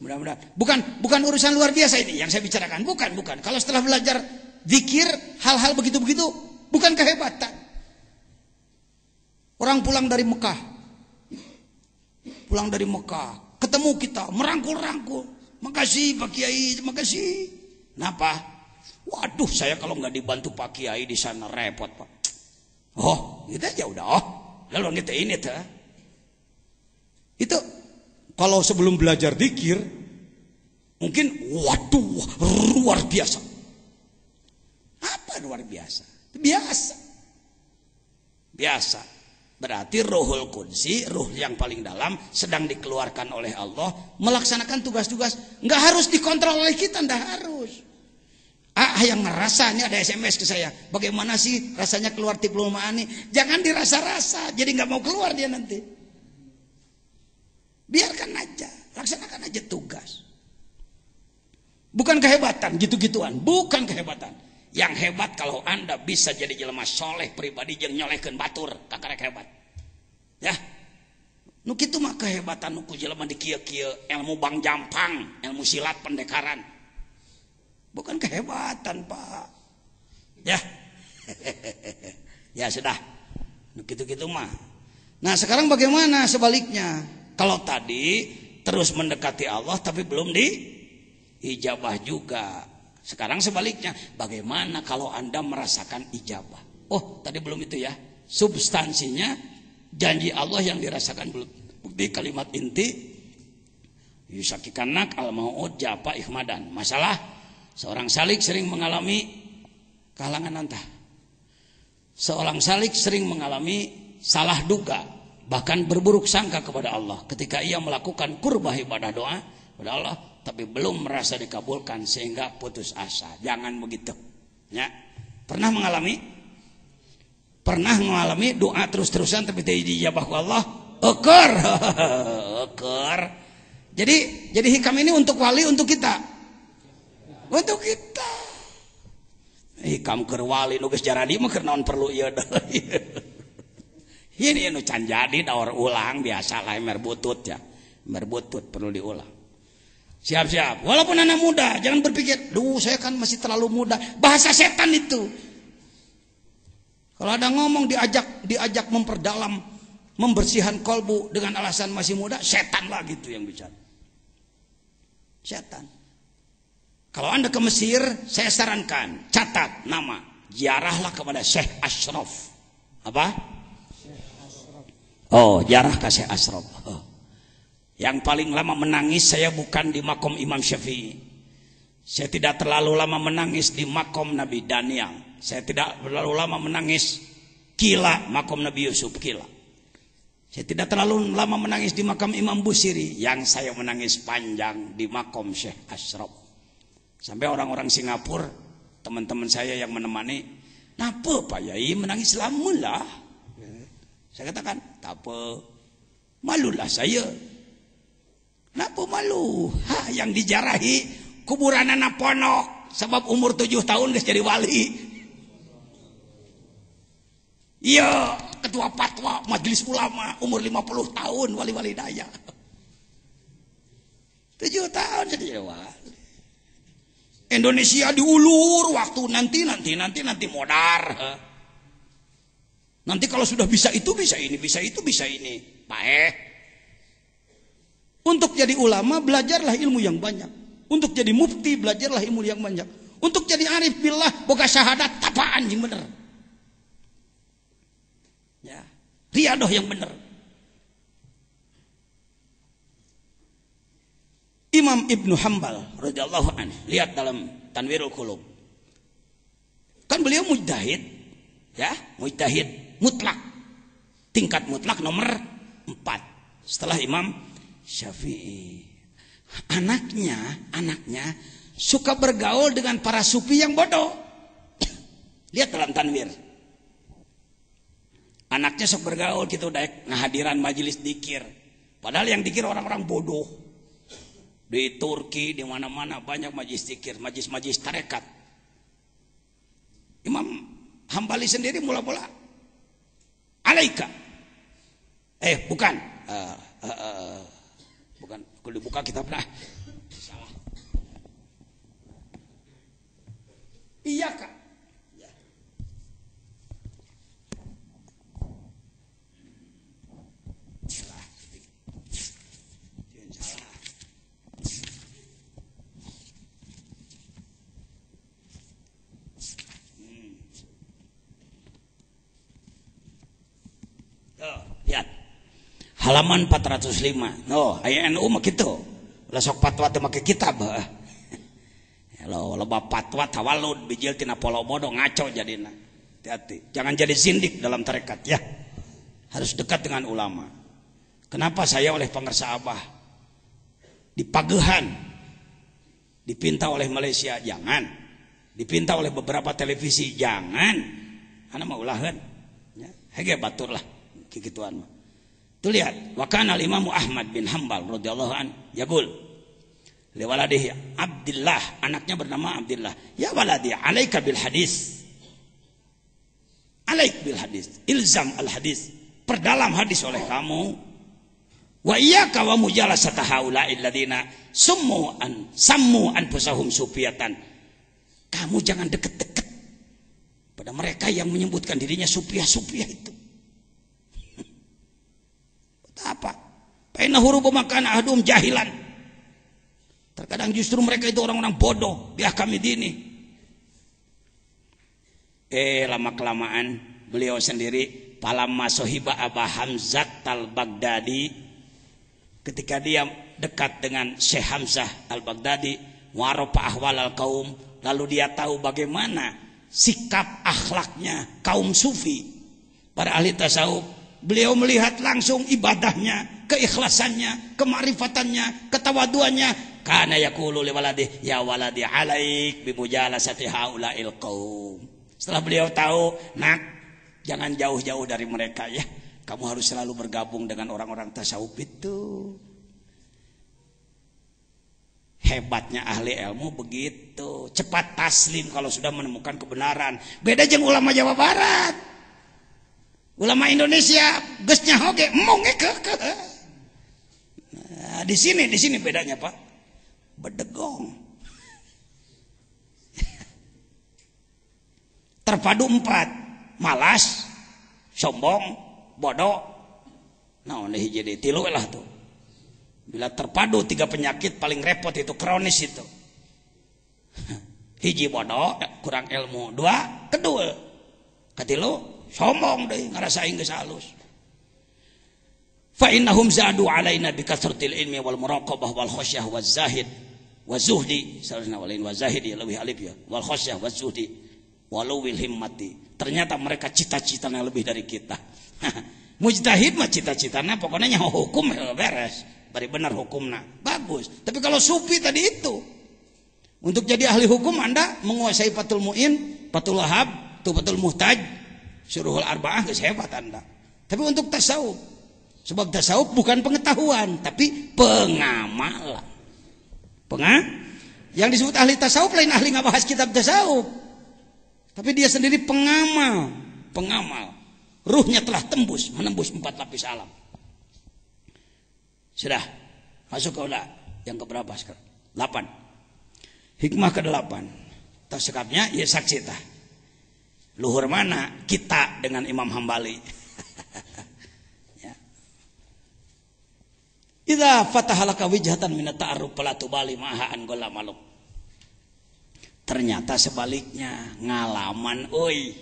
Mudah-mudahan. Bukan urusan luar biasa ini yang saya bicarakan. Bukan. Kalau setelah belajar zikir, hal-hal begitu-begitu, bukan kehebatan. Orang pulang dari Mekah. Ketemu kita, merangkul-rangkul. Makasih Pak Kiai, makasih. Kenapa? Waduh, saya kalau nggak dibantu Pak Kiai di sana repot Pak. Oh, gitu aja udah. Oh, lalu kita ini tuh. Itu kalau sebelum belajar zikir, mungkin waduh luar biasa. Apa luar biasa? Biasa. Berarti ruhul qudsi, ruh yang paling dalam sedang dikeluarkan oleh Allah melaksanakan tugas-tugas. Nggak harus dikontrol oleh kita, nggak harus. Yang ngerasa, ini ada SMS ke saya. Bagaimana sih rasanya keluar tiplul ma'ani? Jangan dirasa-rasa, jadi nggak mau keluar dia nanti. Biarkan aja, laksanakan aja tugas. Bukan kehebatan, gitu-gituan. Bukan kehebatan. Yang hebat kalau Anda bisa jadi jelema soleh pribadi yang nyolehkeun batur, kakarek hebat. Ya. Nu kitu mah kehebatan nu ku jelema di kieu-kieu, ilmu bang jampang, ilmu silat pendekaran. Bukan kehebatan, Pak. Ya. Ya sudah. Nu kitu-kitu mah. Nah, sekarang bagaimana sebaliknya? Kalau tadi terus mendekati Allah tapi belum diijabah juga. Sekarang sebaliknya, bagaimana kalau Anda merasakan ijabah? Oh, tadi belum itu ya. Substansinya janji Allah yang dirasakan belum. Bukti kalimat inti yusakikanak al-mau'ud japa ikhmadan. Masalah seorang salik sering mengalami kehalangan antah. Seorang salik sering mengalami salah duga, bahkan berburuk sangka kepada Allah ketika ia melakukan qurbah ibadah doa kepada Allah, tapi belum merasa dikabulkan sehingga putus asa. Jangan begitu. Ya. Pernah mengalami doa terus-terusan tapi tidak dijabah ku Allah? Eker. Jadi hikam ini untuk wali, untuk kita. Untuk kita. Hikam keur wali nu geus jaradi mah keur naon perlu ieu deui. Ini anu can jadi daur ulang biasa lah emer butut ya. Emer butut perlu diulang. Siap-siap. Walaupun anak muda, jangan berpikir, duh saya kan masih terlalu muda. Bahasa setan itu. Kalau ada ngomong diajak memperdalam, membersihkan kolbu dengan alasan masih muda, setan lah gitu yang bicara. Setan. Kalau Anda ke Mesir, saya sarankan, catat nama, ziarahlah kepada Syekh Ashraf. Apa? Oh, ziarah ke Syekh Ashraf. Oh. Yang paling lama menangis saya bukan di makom Imam Syafi'i. Saya tidak terlalu lama menangis di makom Nabi Daniel. Saya tidak terlalu lama menangis Kila, makom Nabi Yusuf Kila. Saya tidak terlalu lama menangis di makam Imam Busiri. Yang saya menangis panjang di makom Syekh Ashraf. Sampai orang-orang Singapura, teman-teman saya yang menemani, napa Pak Yai menangis lama lah. Saya katakan, tak apa, malulah saya. Kenapa malu? Yang dijarahi kuburan anak ponok sebab umur 7 tahun guys jadi wali. Iya, ketua fatwa majelis ulama umur 50 tahun wali-wali daya. 7 tahun jadi wali. Indonesia diulur waktu nanti modar. Nanti kalau sudah bisa itu, bisa ini, bisa itu, bisa ini. Baik. Untuk jadi ulama, belajarlah ilmu yang banyak. Untuk jadi mufti, belajarlah ilmu yang banyak. Untuk jadi arif billah, boga syahadat, tapaan yang bener. Ya, riadoh yang bener. Imam Ibnu Hambal radhiyallahu anhu, lihat dalam Tanwirul Qulub. Kan beliau mujtahid, ya, mujtahid mutlak. Tingkat mutlak nomor 4 setelah Imam Syafi'i. Anaknya suka bergaul dengan para sufi yang bodoh. Lihat dalam Tanwir. Anaknya sok bergaul gitu, daek ngahadiran majelis dikir. Padahal yang dikir orang-orang bodoh. Di Turki, di mana-mana banyak majelis zikir, majelis tarekat. Imam Hambali sendiri mula-mula alaika. Bukan. Bukan. Kalau dibuka kitabnya. Salah. Iya kak. Lihat halaman 405. Aya NU mah kitu. Lah sok fatwa teh make kitab. Lo loba fatwa tawalud bijil tina polo bodoh ngaco jadina. Hati-hati. Jangan jadi zindik dalam tarekat ya. Harus dekat dengan ulama. Kenapa saya oleh pangersa Abah dipagehan, dipinta oleh Malaysia? Jangan. Dipinta oleh beberapa televisi? Jangan. Ana mah ulaheun. Ya, hege batur lah. Kikituan mah. Tuh lihat, wa kana al-Imam Ahmad bin Hambal radhiyallahu an yaqul li waladihi Abdullah, anaknya bernama Abdullah, ya waladi alaika bil hadis. Alaik bil hadis, ilzam al hadis. Perdalam hadis oleh kamu. Wa iyyaka wa mujalasata haula'il ladzina sammu anfusahum sufiyatan. Kamu jangan deket-deket pada mereka yang menyebutkan dirinya sufiah itu. Apa? Paina hurubu makan ahadum jahilan. Terkadang justru mereka itu orang-orang bodoh di ahkam dini. Lama kelamaan beliau sendiri palamma sohiba Aba Hamzah al-Baghdadi, ketika dia dekat dengan Syekh Hamzah al-Baghdadi, warofa ahwal al-kaum, lalu dia tahu bagaimana sikap akhlaknya kaum sufi, para ahli tasawuf. Beliau melihat langsung ibadahnya, keikhlasannya, kemarifatannya, ketawaduannya. Kana yaqulu li waladi ya waladi alaik bi mujalasati haula'il qaum. Setelah beliau tahu, nak, jangan jauh-jauh dari mereka ya. Kamu harus selalu bergabung dengan orang-orang tasawuf itu. Hebatnya ahli ilmu begitu, cepat taslim kalau sudah menemukan kebenaran. Beda jeung ulama Jawa Barat. Ulama Indonesia gesnya hoge emong ke. Nah, di sini bedanya Pak. Bedegong. Terpadu 4. Malas, sombong, bodoh. Nah, ini jadi tilu lah tuh. Bila terpadu 3 penyakit paling repot itu kronis itu. Hiji bodoh, kurang ilmu. 2, kedua. Katilu sombong deh, ngerasain geus halus. Fa innahum zadu alaina bi kasratil ilmi wal muraqabah wal khasyah waz zahid waz zuhdi. Salahna walain waz zahid ya lebih alif ya. Wal khasyah waz zuhdi walau wil himmati. Ternyata mereka cita-citanya lebih dari kita. Mujtahid mah cita-citanya pokoknya nyaho hukum beres. Bari benar hukumna. Bagus. Tapi kalau sufi tadi itu, untuk jadi ahli hukum Anda menguasai Fathul Muin, Fathul Wahab, Tuhfatul Muhtaj, Syuruhul Arba'ah geus hebat Anda. Tapi untuk tasawuf, sebab tasawuf bukan pengetahuan, tapi pengamalan. Yang disebut ahli tasawuf lain ahli ngabahas kitab tasawuf. Tapi dia sendiri pengamal. Ruhnya telah menembus 4 lapis alam. Sudah, masuk ke yang keberapa sekarang? 8. Hikmah ke-8. Tersekapnya ya saksi tah. luhur mana kita dengan Imam Hambali. Ya. Idza fatahalaka wijhatan min at-ta'arruf fala tubali ma'ha an gola maluk. Ternyata sebaliknya ngalaman euy.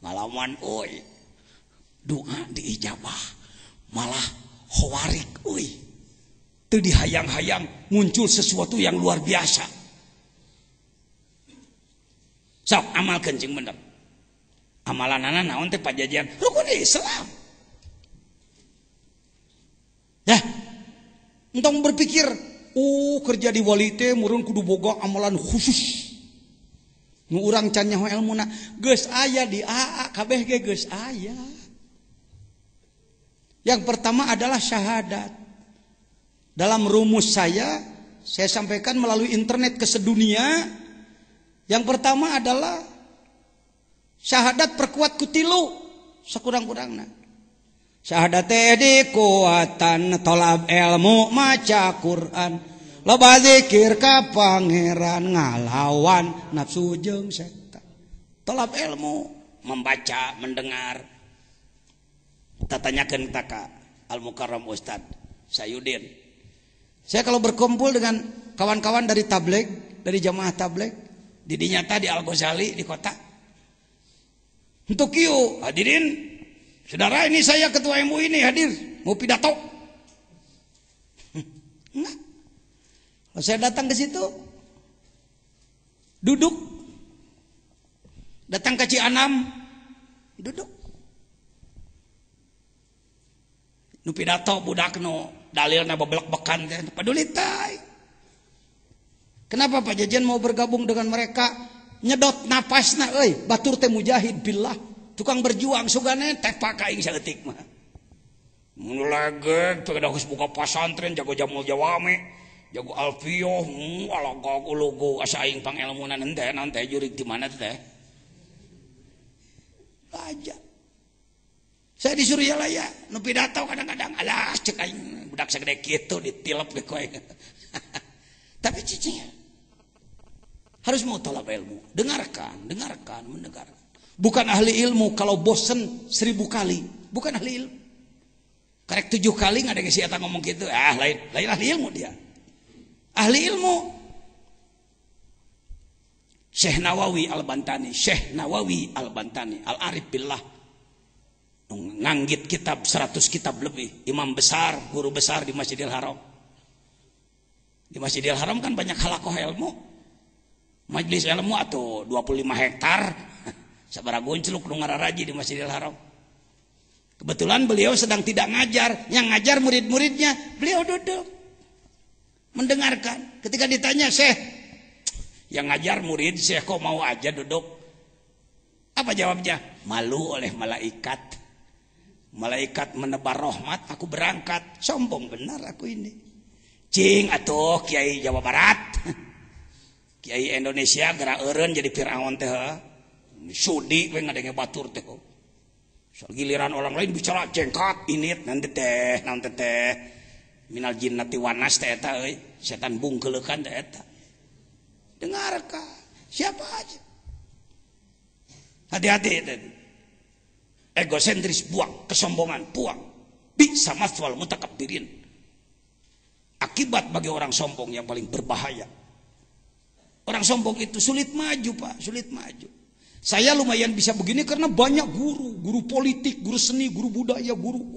Ngalaman euy. Doa diijabah. Malah khawarik euy. Teu dihayang-hayang muncul sesuatu yang luar biasa. Sok amalkeun jeung bener. Amalanana naon teh pajajian rukun Islam. Ya. Entong berpikir, kerja di wali teh meureun kudu boga amalan khusus. Nu urang can nyaho elmuna geus aya di AA kabeh ge geus aya. Yang pertama adalah syahadat. Dalam rumus saya sampaikan melalui internet ke sedunia. Yang pertama adalah syahadat perkuat kutilu sakurang-kurangna. Syahadat dikuatan tolab ilmu maca Quran loba zikir ka pangeran ngalawan nafsu jeung setan. Tolab ilmu membaca mendengar. Kita tanyakan ka Al Mukarram Ustad Sayudin. Saya kalau berkumpul dengan kawan-kawan dari tabligh, dari jamaah tabligh di dinyata di Al Ghazali di kota. Untuk kieu hadirin, saudara ini saya ketua MUI ini hadir mau pidato. Enggak. Kalau saya datang ke situ duduk. Datang ke Cianam duduk. Nu pidato budak nu dalilna beblek-bekan teh peduli tai. Kenapa Pak Jajan mau bergabung dengan mereka? Nyedot napasna euy, batur teh mujahid billah, tukang berjuang sugane teh paka aing saeutik mah. Mun lageg teu geus buka pasantren jago jamul jawame, jago alfiyah, alagog ulugu asa aing pangelmunan henteu naon teh jurig di mana teh. Aja. Saya di Suryalaya, nu pidato kadang-kadang alah cek aing budak sagede kitu ditilep ge koe. Tapi cicing harus mau tolak ilmu, dengarkan, mendengarkan. Bukan ahli ilmu kalau bosen 1000 kali, bukan ahli ilmu. Karek 7 kali nggak ada yang siapa ngomong gitu, lain ahli ilmu dia. Ahli ilmu. Syekh Nawawi Al-Bantani, Al-Arif Billah. Nganggit kitab 100 kitab lebih, imam besar, guru besar di Masjidil Haram. Di Masjidil Haram kan banyak halakoh ilmu, majelis ilmu atau 25 hektar, sabaraha goncluk nu ngararaji di Masjidil Haram. Kebetulan beliau sedang tidak ngajar, yang ngajar murid-muridnya, beliau duduk mendengarkan. Ketika ditanya, Syekh, yang ngajar murid, Syekh kok mau aja duduk? Apa jawabnya? Malu oleh malaikat. Malaikat menebar rahmat, aku berangkat. Sombong benar aku ini. Cing atuh Kiai Jawa Barat. Kiai Indonesia gerak eureun jadi Firaun teh. Sudi we ngadenge batur teh. Giliran orang lain bicara jengkat init nanti teh, minal jinnati wanas teh eta euy, setan bungkeulekan teh eta. Dengarkan, siapa aja. Hati-hati tadi. Egosentris buang, kesombongan buang. Bisa maswal mutakabbirin. Akibat bagi orang sombong yang paling berbahaya. Orang sombong itu sulit maju, Pak, sulit maju. Saya lumayan bisa begini karena banyak guru politik, guru seni, guru budaya, guru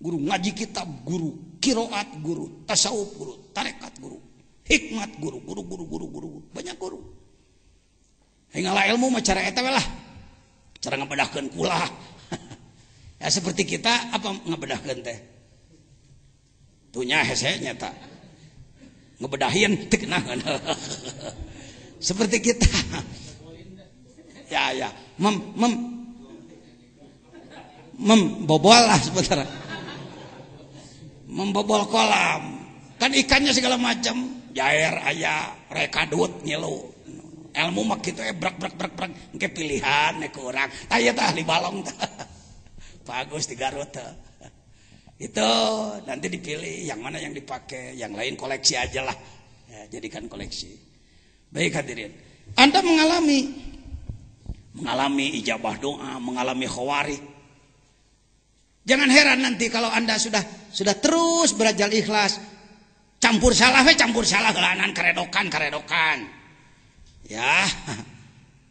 ngaji kitab, guru kiroat, guru tasawuf, guru tarekat, guru hikmat, guru, banyak guru. Hinggalah ilmu mah cara eta lah. Cara ngabedahkeun kula. Ya seperti kita apa ngabedahkeun teh? Tunya hese nyata. Ngebedahin teu kenahan. Seperti kita. Ya. Membobol lah sebentar. Membobol kolam. Kan ikannya segala macam, jair aya, rekadut ngilu. Ilmu mah kitu brak engke pilihan ke urang. Aya tah ahli balong tah. Bagus di Garut tah. Itu nanti dipilih yang mana yang dipakai, yang lain koleksi aja lah. Ya, jadikan koleksi. Baik hadirin. Anda mengalami mengalami ijabah doa, mengalami khawarik. Jangan heran nanti kalau Anda sudah terus berajal ikhlas, campur salah gelanan karedokan. Ya.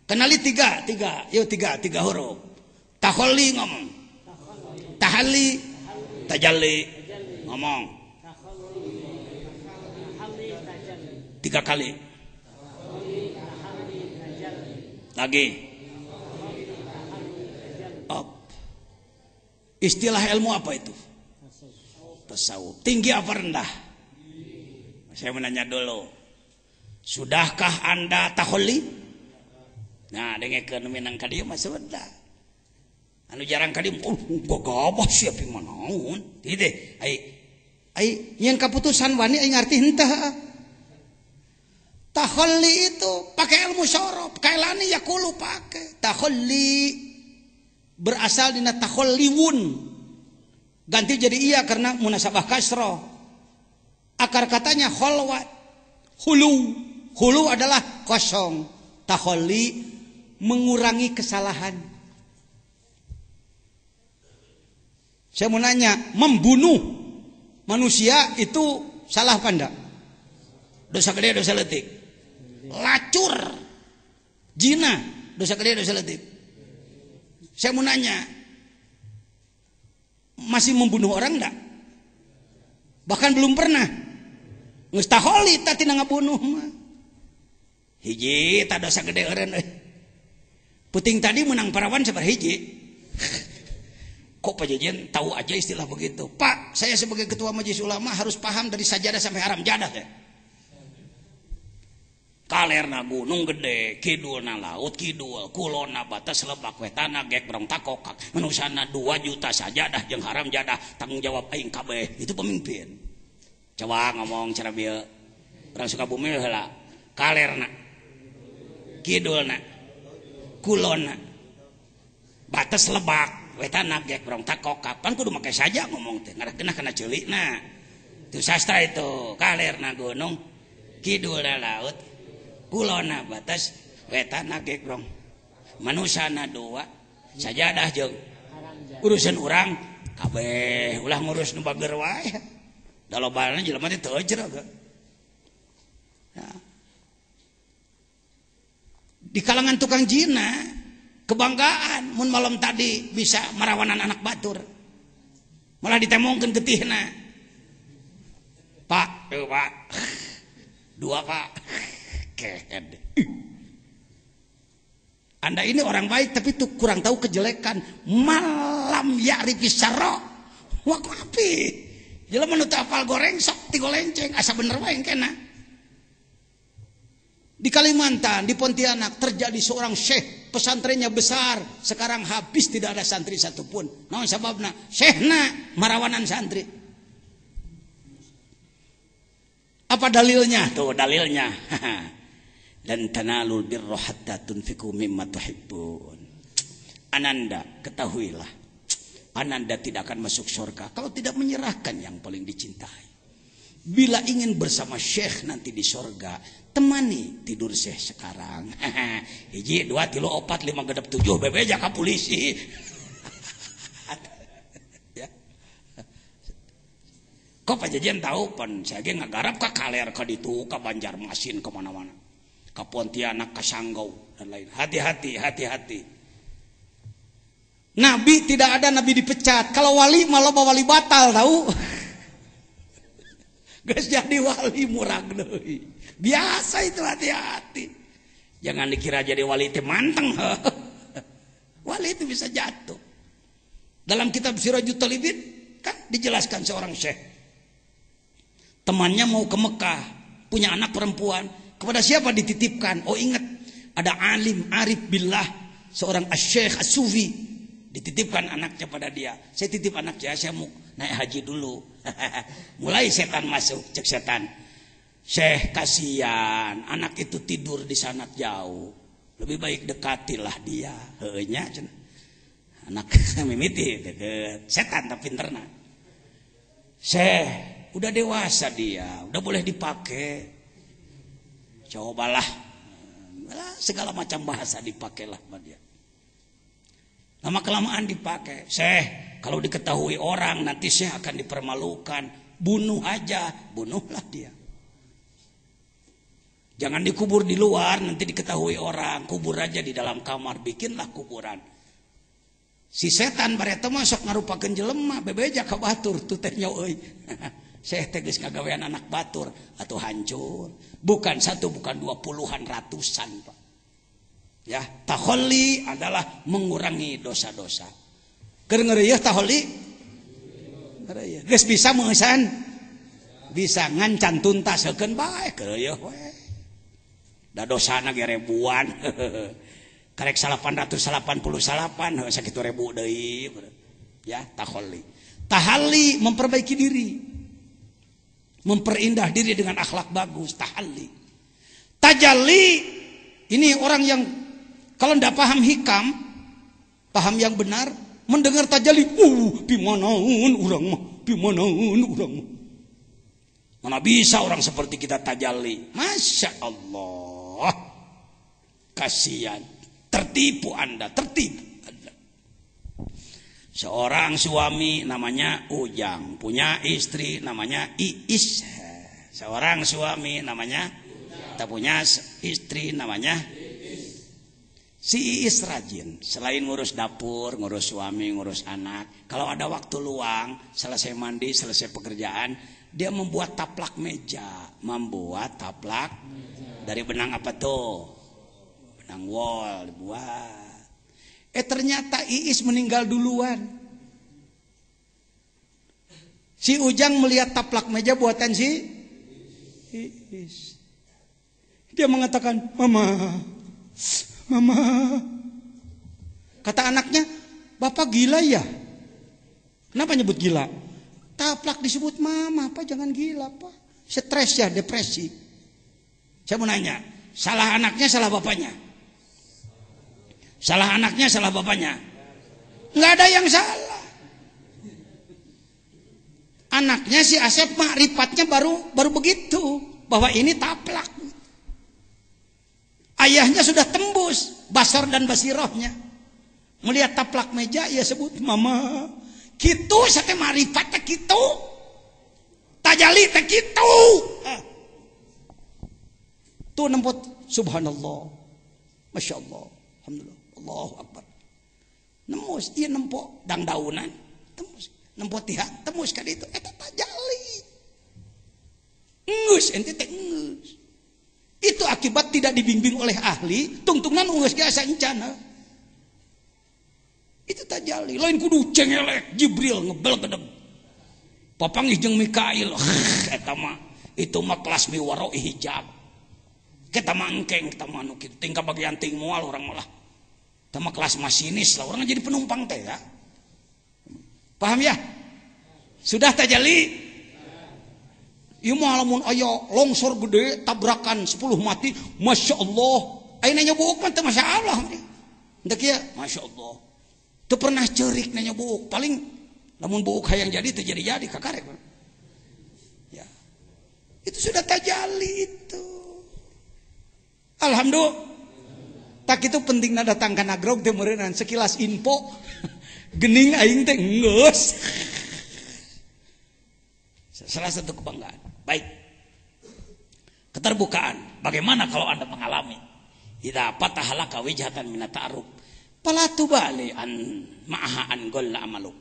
Kenali tiga huruf. Takholli ngomong. Tahalli, tajalli ngomong. 3 kali. Lagi. Istilah ilmu apa itu? Tasawuf. Tinggi apa rendah? Saya menanya dulu. Sudahkah Anda taholli? Nah, dengekeun minang ka dieu mah sudah. Anu jarang ka dieu, gagabah sia pi manaon. Ieu teh ai nyen kaputusan wani ai ngarti henteu. Taholli itu pakai ilmu syarab, kailani yaqulu pakai. Taholli berasal dina takholliwun, ganti jadi iya karena munasabah kasroh. Akar katanya kholwat, hulu adalah kosong. Takholli mengurangi kesalahan. Saya mau nanya, membunuh manusia itu salah apa enggak? Dosa gede, dosa letik. Lacur, zina, dosa gede, dosa letik. Saya mau nanya, masih membunuh orang enggak? Bahkan belum pernah. Geus taholli tadi ngabunuh mah. Hiji tak dosa gede eureun euy. Puting tadi menang parawan sabar hiji. Kok Pak Jejen tahu aja istilah begitu? Pak, saya sebagai ketua majelis ulama harus paham dari sajadah sampai haram jadah ya. Kalerna gunung gede, kidulna laut kidul, kulona batas lebak wetana gek berong takokak, manusana 2 juta sajadah jeung haram jadah, tanggung jawab aing kabeh. Itu pemimpin. Coba ngomong cara bieu. Orang Sukabumi heula. Kalerna, kidulna, kulona, batas lebak wetana gek berong takokak. Pan kudu make saja ngomong teh, ngaranna kana ceulikna. Itu sastra itu. Kalerna gunung, kidulna laut, kulona batas wetana gegrong manusana 2 sajadah jeung urusan urang kabeh ulah ngurus nu bager wae da lobana jelema teh teu jero nah. Di kalangan tukang jina kebanggaan mun malam tadi bisa marawanan anak batur malah ditemongkeun getihna Pak 2 Pak. Anda ini orang baik tapi tuh kurang tahu kejelekan. Malam ya'rifi syarra wa qafi. Jelema nu teu apal goreng sok tigolenceng asa bener wae kena. Di Kalimantan, di Pontianak terjadi seorang syekh, pesantrennya besar, sekarang habis tidak ada santri satupun. Naon sababna? Syekhna marawanan santri. Apa dalilnya? Tuh dalilnya. Dan tanalul birra hatta tunfiqu mimma tuhibbun. Ananda, ketahuilah, Ananda tidak akan masuk surga kalau tidak menyerahkan yang paling dicintai. Bila ingin bersama syekh nanti di surga, temani tidur syekh sekarang. 1, 2, 3, 4, 5, 6, 7 bebe jaka polisi. Ya. Kok Pak Jajan tahu pan saya ge ngagarap ka Kaler ka ditu ka Banjarmasin ka mana-mana. Ka Pontianak, ka Sanggau dan lain. Hati-hati. Nabi tidak ada nabi dipecat. Kalau wali malah wali batal tahu. Geus jadi wali murag deui. Biasa itu hati-hati. Jangan dikira jadi wali teh manteng. Wali itu bisa jatuh. Dalam kitab Sirajut Talibin kan dijelaskan seorang syekh. Temannya mau ke Mekah, punya anak perempuan. Kepada siapa dititipkan? Oh ingat, ada alim arif billah, seorang asy-syekh as-sufi, dititipkan anaknya pada dia. Saya titip anak saya mau naik haji dulu. Mulai setan masuk, cek setan. Syekh kasihan, anak itu tidur di sana jauh. Lebih baik dekatilah dia. Heunya cenah. Anak mimiti deket. Setan tapi pinterna. Syekh, udah dewasa dia, udah boleh dipakai. Cobalah segala macam bahasa dipakailah sama dia. lama kelamaan dipakai. Syekh, kalau diketahui orang nanti Syekh akan dipermalukan. Bunuh aja, bunuhlah dia. Jangan dikubur di luar, nanti diketahui orang. Kubur aja di dalam kamar, bikinlah kuburan. Si setan bareta masuk ngarupakeun jelema, bebeja ka batur tu teh nyaw euy. Syekh teh geus ngagawean anak batur atuh hancur. Bukan satu, bukan 20 puluhan, ratusan, Pak. Ya, taholli adalah mengurangi dosa-dosa. Keur ngeureuyeuh taholli? Ngeureuyeuh. Geus bisa meusan? Bisa ngancan tuntaskeun bae keureueuh we. Da dosana ge ribuan. Karek 888 sakitu ribu deui. Ya, taholli. Tahalli memperbaiki diri. Memperindah diri dengan akhlak bagus, tahalli. Tajalli ini orang yang kalau tidak paham hikam, paham yang benar, mendengar tajalli, bimanaun urang mah, bimanaun urang mah. Mana bisa orang seperti kita tajalli? Masya Allah, kasihan, tertipu Anda, tertipu Anda. Seorang suami namanya Ujang, punya istri namanya Iis. Seorang suami namanya, tak punya istri namanya si Iis rajin. Selain ngurus dapur, ngurus suami, ngurus anak, kalau ada waktu luang, selesai mandi, selesai pekerjaan, dia membuat taplak meja. Membuat taplak dari benang apa tuh? Benang wol dibuat. Ternyata Iis meninggal duluan. Si Ujang melihat taplak meja buatan si Iis. Dia mengatakan, Mama. Kata anaknya, Bapak gila ya? Kenapa nyebut gila? Taplak disebut mama, Pak, jangan gila, Pak. Stres ya, depresi. Saya mau nanya, salah anaknya, salah bapaknya? Salah anaknya, salah bapaknya? Nggak ada yang salah. Anaknya si Asep makrifatnya baru begitu, bahwa ini taplak. Ayahnya sudah tembus basar dan basirohnya. Melihat taplak meja, ia sebut mama. Kitu sate marifat teh kitu. Tajali teh kitu. Tuh nempot subhanallah. Masya Allah. Alhamdulillah. Allahu Akbar. Nembus, ieu nempok dang daunan. Tembus. Nempot tiha, tembus ka ditu. Eta tajali. Ngeus ente teh ngeus. Itu akibat tidak dibimbing oleh ahli, tungtungan ungus biasa encana. Itu tajalli. Lain kudu cengelek Jibril ngebel gedeg. Papanggih jeung Mikail. Eta mah itu mah kelas miwaro hijab. Kita mah engkeng, kita mah nu kitu tingkah bagian ting moal urang malah. Eta mah kelas masinis lah, urang jadi penumpang teh ya. Paham ya? Sudah tajalli? Ieu mah lamun aya longsor gede tabrakan 10 mati, Masya Allah. Ayeuna nyobook mah teu masalah. Hendak kieu, Masya Allah. Teu pernah ceurik na nyobook, paling lamun book hayang jadi teu jadi kakarek. Ya. Itu sudah tajalli itu. Alhamdulillah. Tak itu pentingna datang ka nagrog teh meureunnan sekilas info. Gening aing teh geus. Salah satu kebanggaan. Baik. Keterbukaan. Bagaimana kalau Anda mengalami? Idza fatahalaka wijhatan min ta'aruf. Fala tubali an ma'aha an golla amaluk.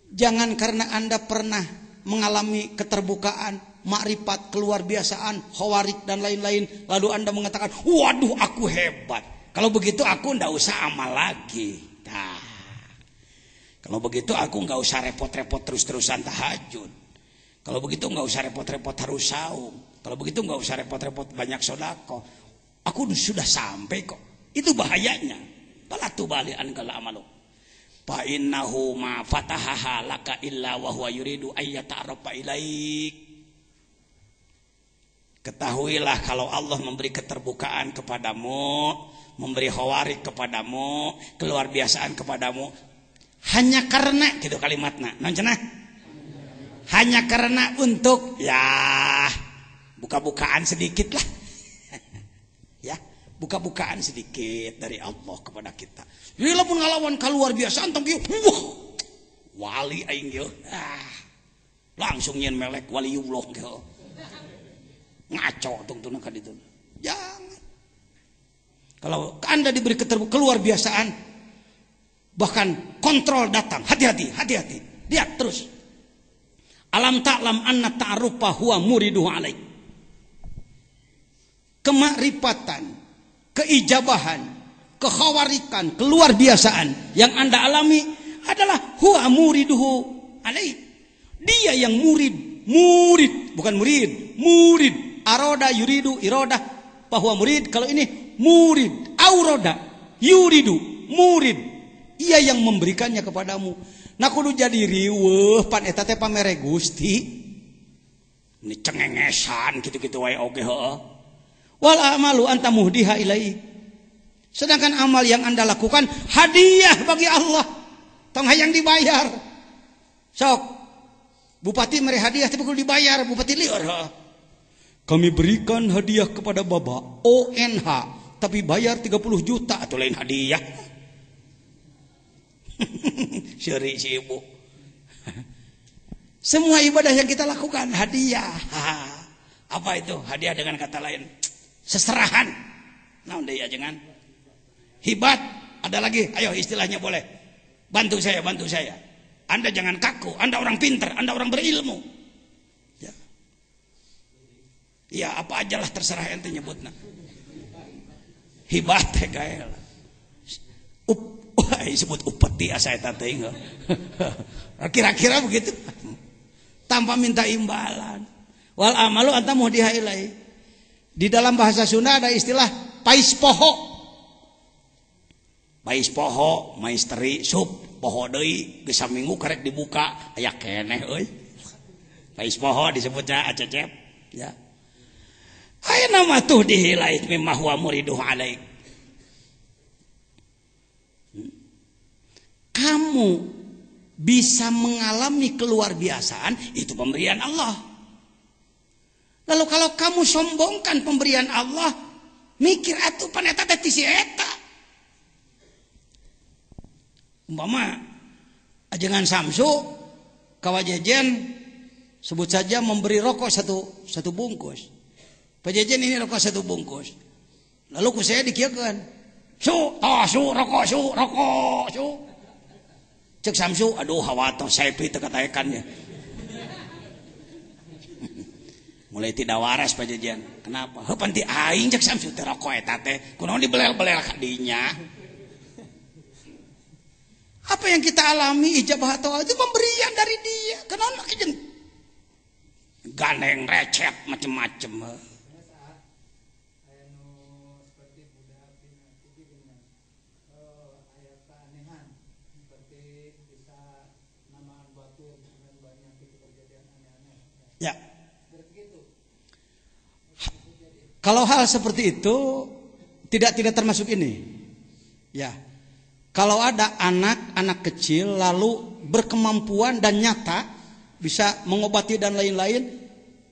Jangan karena Anda pernah mengalami keterbukaan, makrifat, keluar biasaan, khawarik dan lain-lain, lalu Anda mengatakan, "Waduh, aku hebat. Kalau begitu aku ndak usah amal lagi." Nah. Kalau begitu aku nggak usah repot-repot terus-terusan tahajud. Kalau begitu nggak usah repot-repot harus saum. Kalau begitu nggak usah repot-repot banyak sodako. Aku sudah sampai kok. Itu bahayanya. Palatu bali an kala amalu. Fa innahu ma fatahaha laka illa wa huwa yuridu ayyata'arafa ilaik. Ketahuilah kalau Allah memberi keterbukaan kepadamu, memberi khawarik kepadamu, keluar biasaan kepadamu, hanya karena gitu kalimatnya, non cenah. Hanya karena untuk ya buka-bukaan sedikit lah. Ya, buka-bukaan sedikit dari Allah kepada kita. Jadi lamun ngalawan kaluar biasa antong kieu, wah, wali aing kieu. Langsung nyen melek waliullah kieu. Ngaco tungtuna ka ditu. Jangan. Kalau Anda diberi keluar biasaan, bahkan kontrol datang, hati-hati. Lihat terus. Alam ta'lam anna ta'arufa huwa muriduhu alaik. Kemakrifatan, keijabahan, kekhawarikan, keluar biasaan yang Anda alami adalah huwa muriduhu alaik. Dia yang murid, bukan murid. Aroda yuridu irodah bahwa murid. Kalau ini murid, auroda yuridu murid. Ia yang memberikannya kepadamu. Nah kudu jadi riweuh pan eta teh pamere Gusti. Ini cengengesan gitu-gitu wae oge heuh. Wal amalu anta muhdiha ilai. Sedangkan amal yang Anda lakukan hadiah bagi Allah. Tong hayang dibayar. Sok. Bupati mere hadiah tapi kudu dibayar, bupati lieur heuh. Kami berikan hadiah kepada Bapak ONH tapi bayar 30 juta atau lain hadiah. Syari si ibu. Semua ibadah yang kita lakukan hadiah. Apa itu? Hadiah dengan kata lain seserahan. Naon deui ajengan? Hibat. Ada lagi? Ayo istilahnya boleh. Bantu saya. Anda jangan kaku. Anda orang pintar, Anda orang berilmu. Ya apa aja lah terserah ente nyebutna. Hibat teh gael. Disebut upeti asa eta teh. Kira-kira begitu. Tanpa minta imbalan. Wal amalu anta muhdiha ilai. Di dalam bahasa Sunda ada istilah pais poho. Pais poho, maisteri sup poho deui geus saminggu karek dibuka aya keneh euy. Pais poho disebutnya acecep ya. Aya nama tuh dihilait mimma huwa muriduh alaik. Kamu bisa mengalami keluar biasaan itu pemberian Allah. Lalu kalau kamu sombongkan pemberian Allah, mikir atuh pan eta teh ti si eta. Umpama ajengan Samsu kawajejen sebut saja memberi rokok satu bungkus. Pajejen ini rokok 1 bungkus. Lalu ku saya dikieukeun. Su rokok. Cek Samsu, aduh hawato saya teu kataekannya. Mulai tidak waras pajejen. Kenapa? Heuh pan ti aing cek Samsu teh rokok eta teh. Kunaon dibelel-belel ka dinya. Apa yang kita alami ijabah atau itu pemberian dari dia. Kenaon kijen? Gandeng recep macem-macem. Ya. Kalau hal seperti itu tidak termasuk ini. Ya. Kalau ada anak kecil lalu berkemampuan dan nyata bisa mengobati dan lain-lain,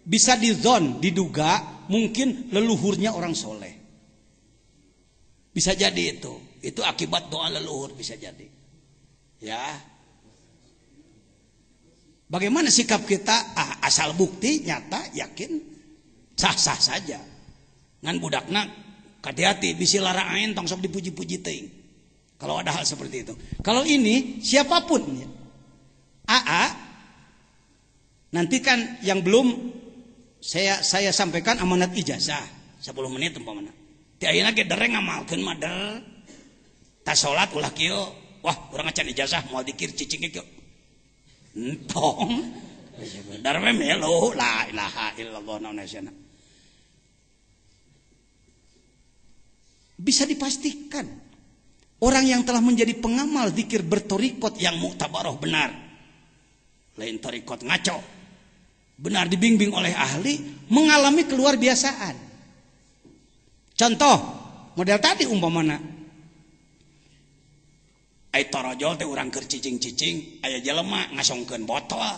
bisa diduga mungkin leluhurnya orang soleh. Bisa jadi itu akibat doa leluhur bisa jadi. Ya. Bagaimana sikap kita? Asal bukti nyata yakin sah-sah saja. Ngan budakna hati-hati bisi lara ain tong sok dipuji-puji teuing. Kalau ada hal seperti itu. Kalau ini siapapun ya. Nanti kan yang belum saya sampaikan amanat ijazah 10 menit umpamana. Ti ayeuna ge dereng ngamalkeun mah der. Tas salat ulah kieu. Wah, urang acan ijazah moal dikir cicing kieu. Entong darme melo la ilaha illallah naunasana. Bisa dipastikan orang yang telah menjadi pengamal zikir bertorikot yang muktabaroh benar, lain torikot ngaco, benar dibimbing oleh ahli, mengalami keluar biasaan. Contoh model tadi umpamana ai torojol teh urang keur cicing-cicing aya jelema ngasongkeun botol.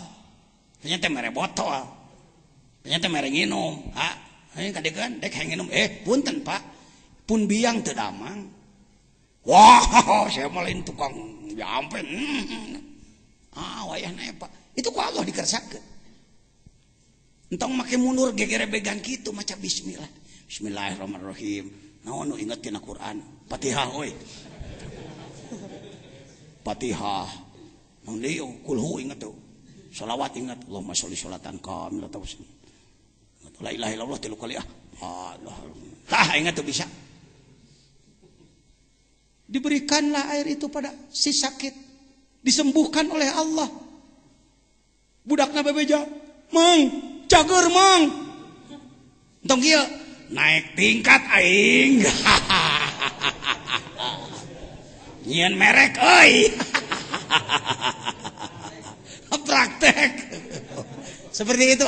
Ternyata mere botol. Ternyata mere nginum. Ini kadegan dek hayang nginum. Punten Pak. pun biang teu damang. Wah, saya malain tukang jampen. Wayahna Pak. Itu ku Allah dikersakeun. Entong make mundur gegerebegan kitu maca bismillah. Bismillahirrahmanirrahim. Naon nu inget tina Quran? Fatihah we. Fatihah. Naon deui kulhu inget tuh. Shalawat ingat. Allahumma sholli sholatan kamilatan. La ilaha illallah 3 kali Allah. Tah ingat tuh bisa. Diberikanlah air itu pada si sakit, disembuhkan oleh Allah. Budakna bebeja, "Mang, cager mang." Entong kieu naik tingkat aing. Nyieun merek euy. Praktek. Seperti itu,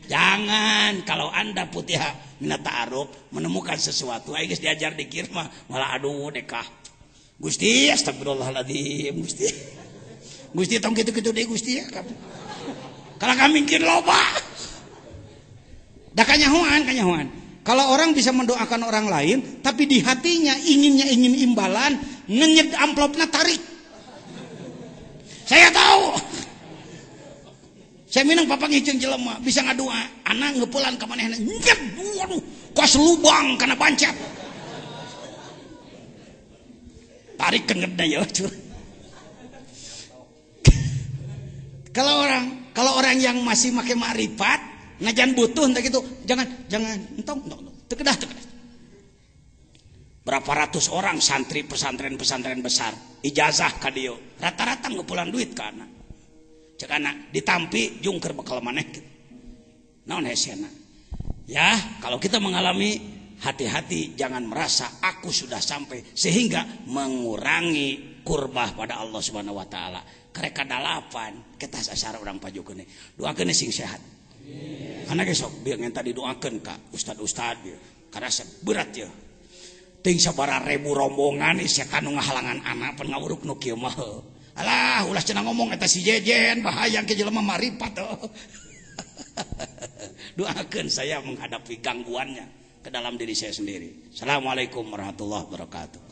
Jangan kalau Anda putih minat ta'aruf menemukan sesuatu aing geus diajar dikir mah malah aduh dekah. Gusti astagfirullahaladzim Gusti tong kitu-kitu deui Gusti ya. Kalau kami mikir loba. Da kanyahoan. Kalau orang bisa mendoakan orang lain tapi di hatinya ingin imbalan, ngenyed amplopna tarik. Saya tahu. Saya minang papa ngiceng jelema bisa ngadua anak ngeupulan ka manehna nyet waduh kos lubang kana bancat tarik kengedna ya kalau orang yang masih make makrifat najan butuh entah gitu jangan entong teu kedah berapa ratus orang santri pesantren besar ijazah ka dieu rata-rata ngeupulan duit ka anak cek anak ditampi jungker bakal maneh naon hesena ya. Kalau kita mengalami hati-hati jangan merasa aku sudah sampai sehingga mengurangi kurbah pada Allah Subhanahu wa taala. Kareka dalapan kita sasara urang pajukeun doakeun sing sehat anak sok biar ngenta didoakeun ka ustad-ustad ya karena berat ya ting sabaraha ribu rombongan setan nu ngahalangan anak pan ngawuruk nu kieu mah. Alah, ulah cenah ngomong eta si jejen bahaya ke jelema marifat. Doakeun saya menghadapi gangguannya ke dalam diri saya sendiri. Assalamualaikum warahmatullahi wabarakatuh.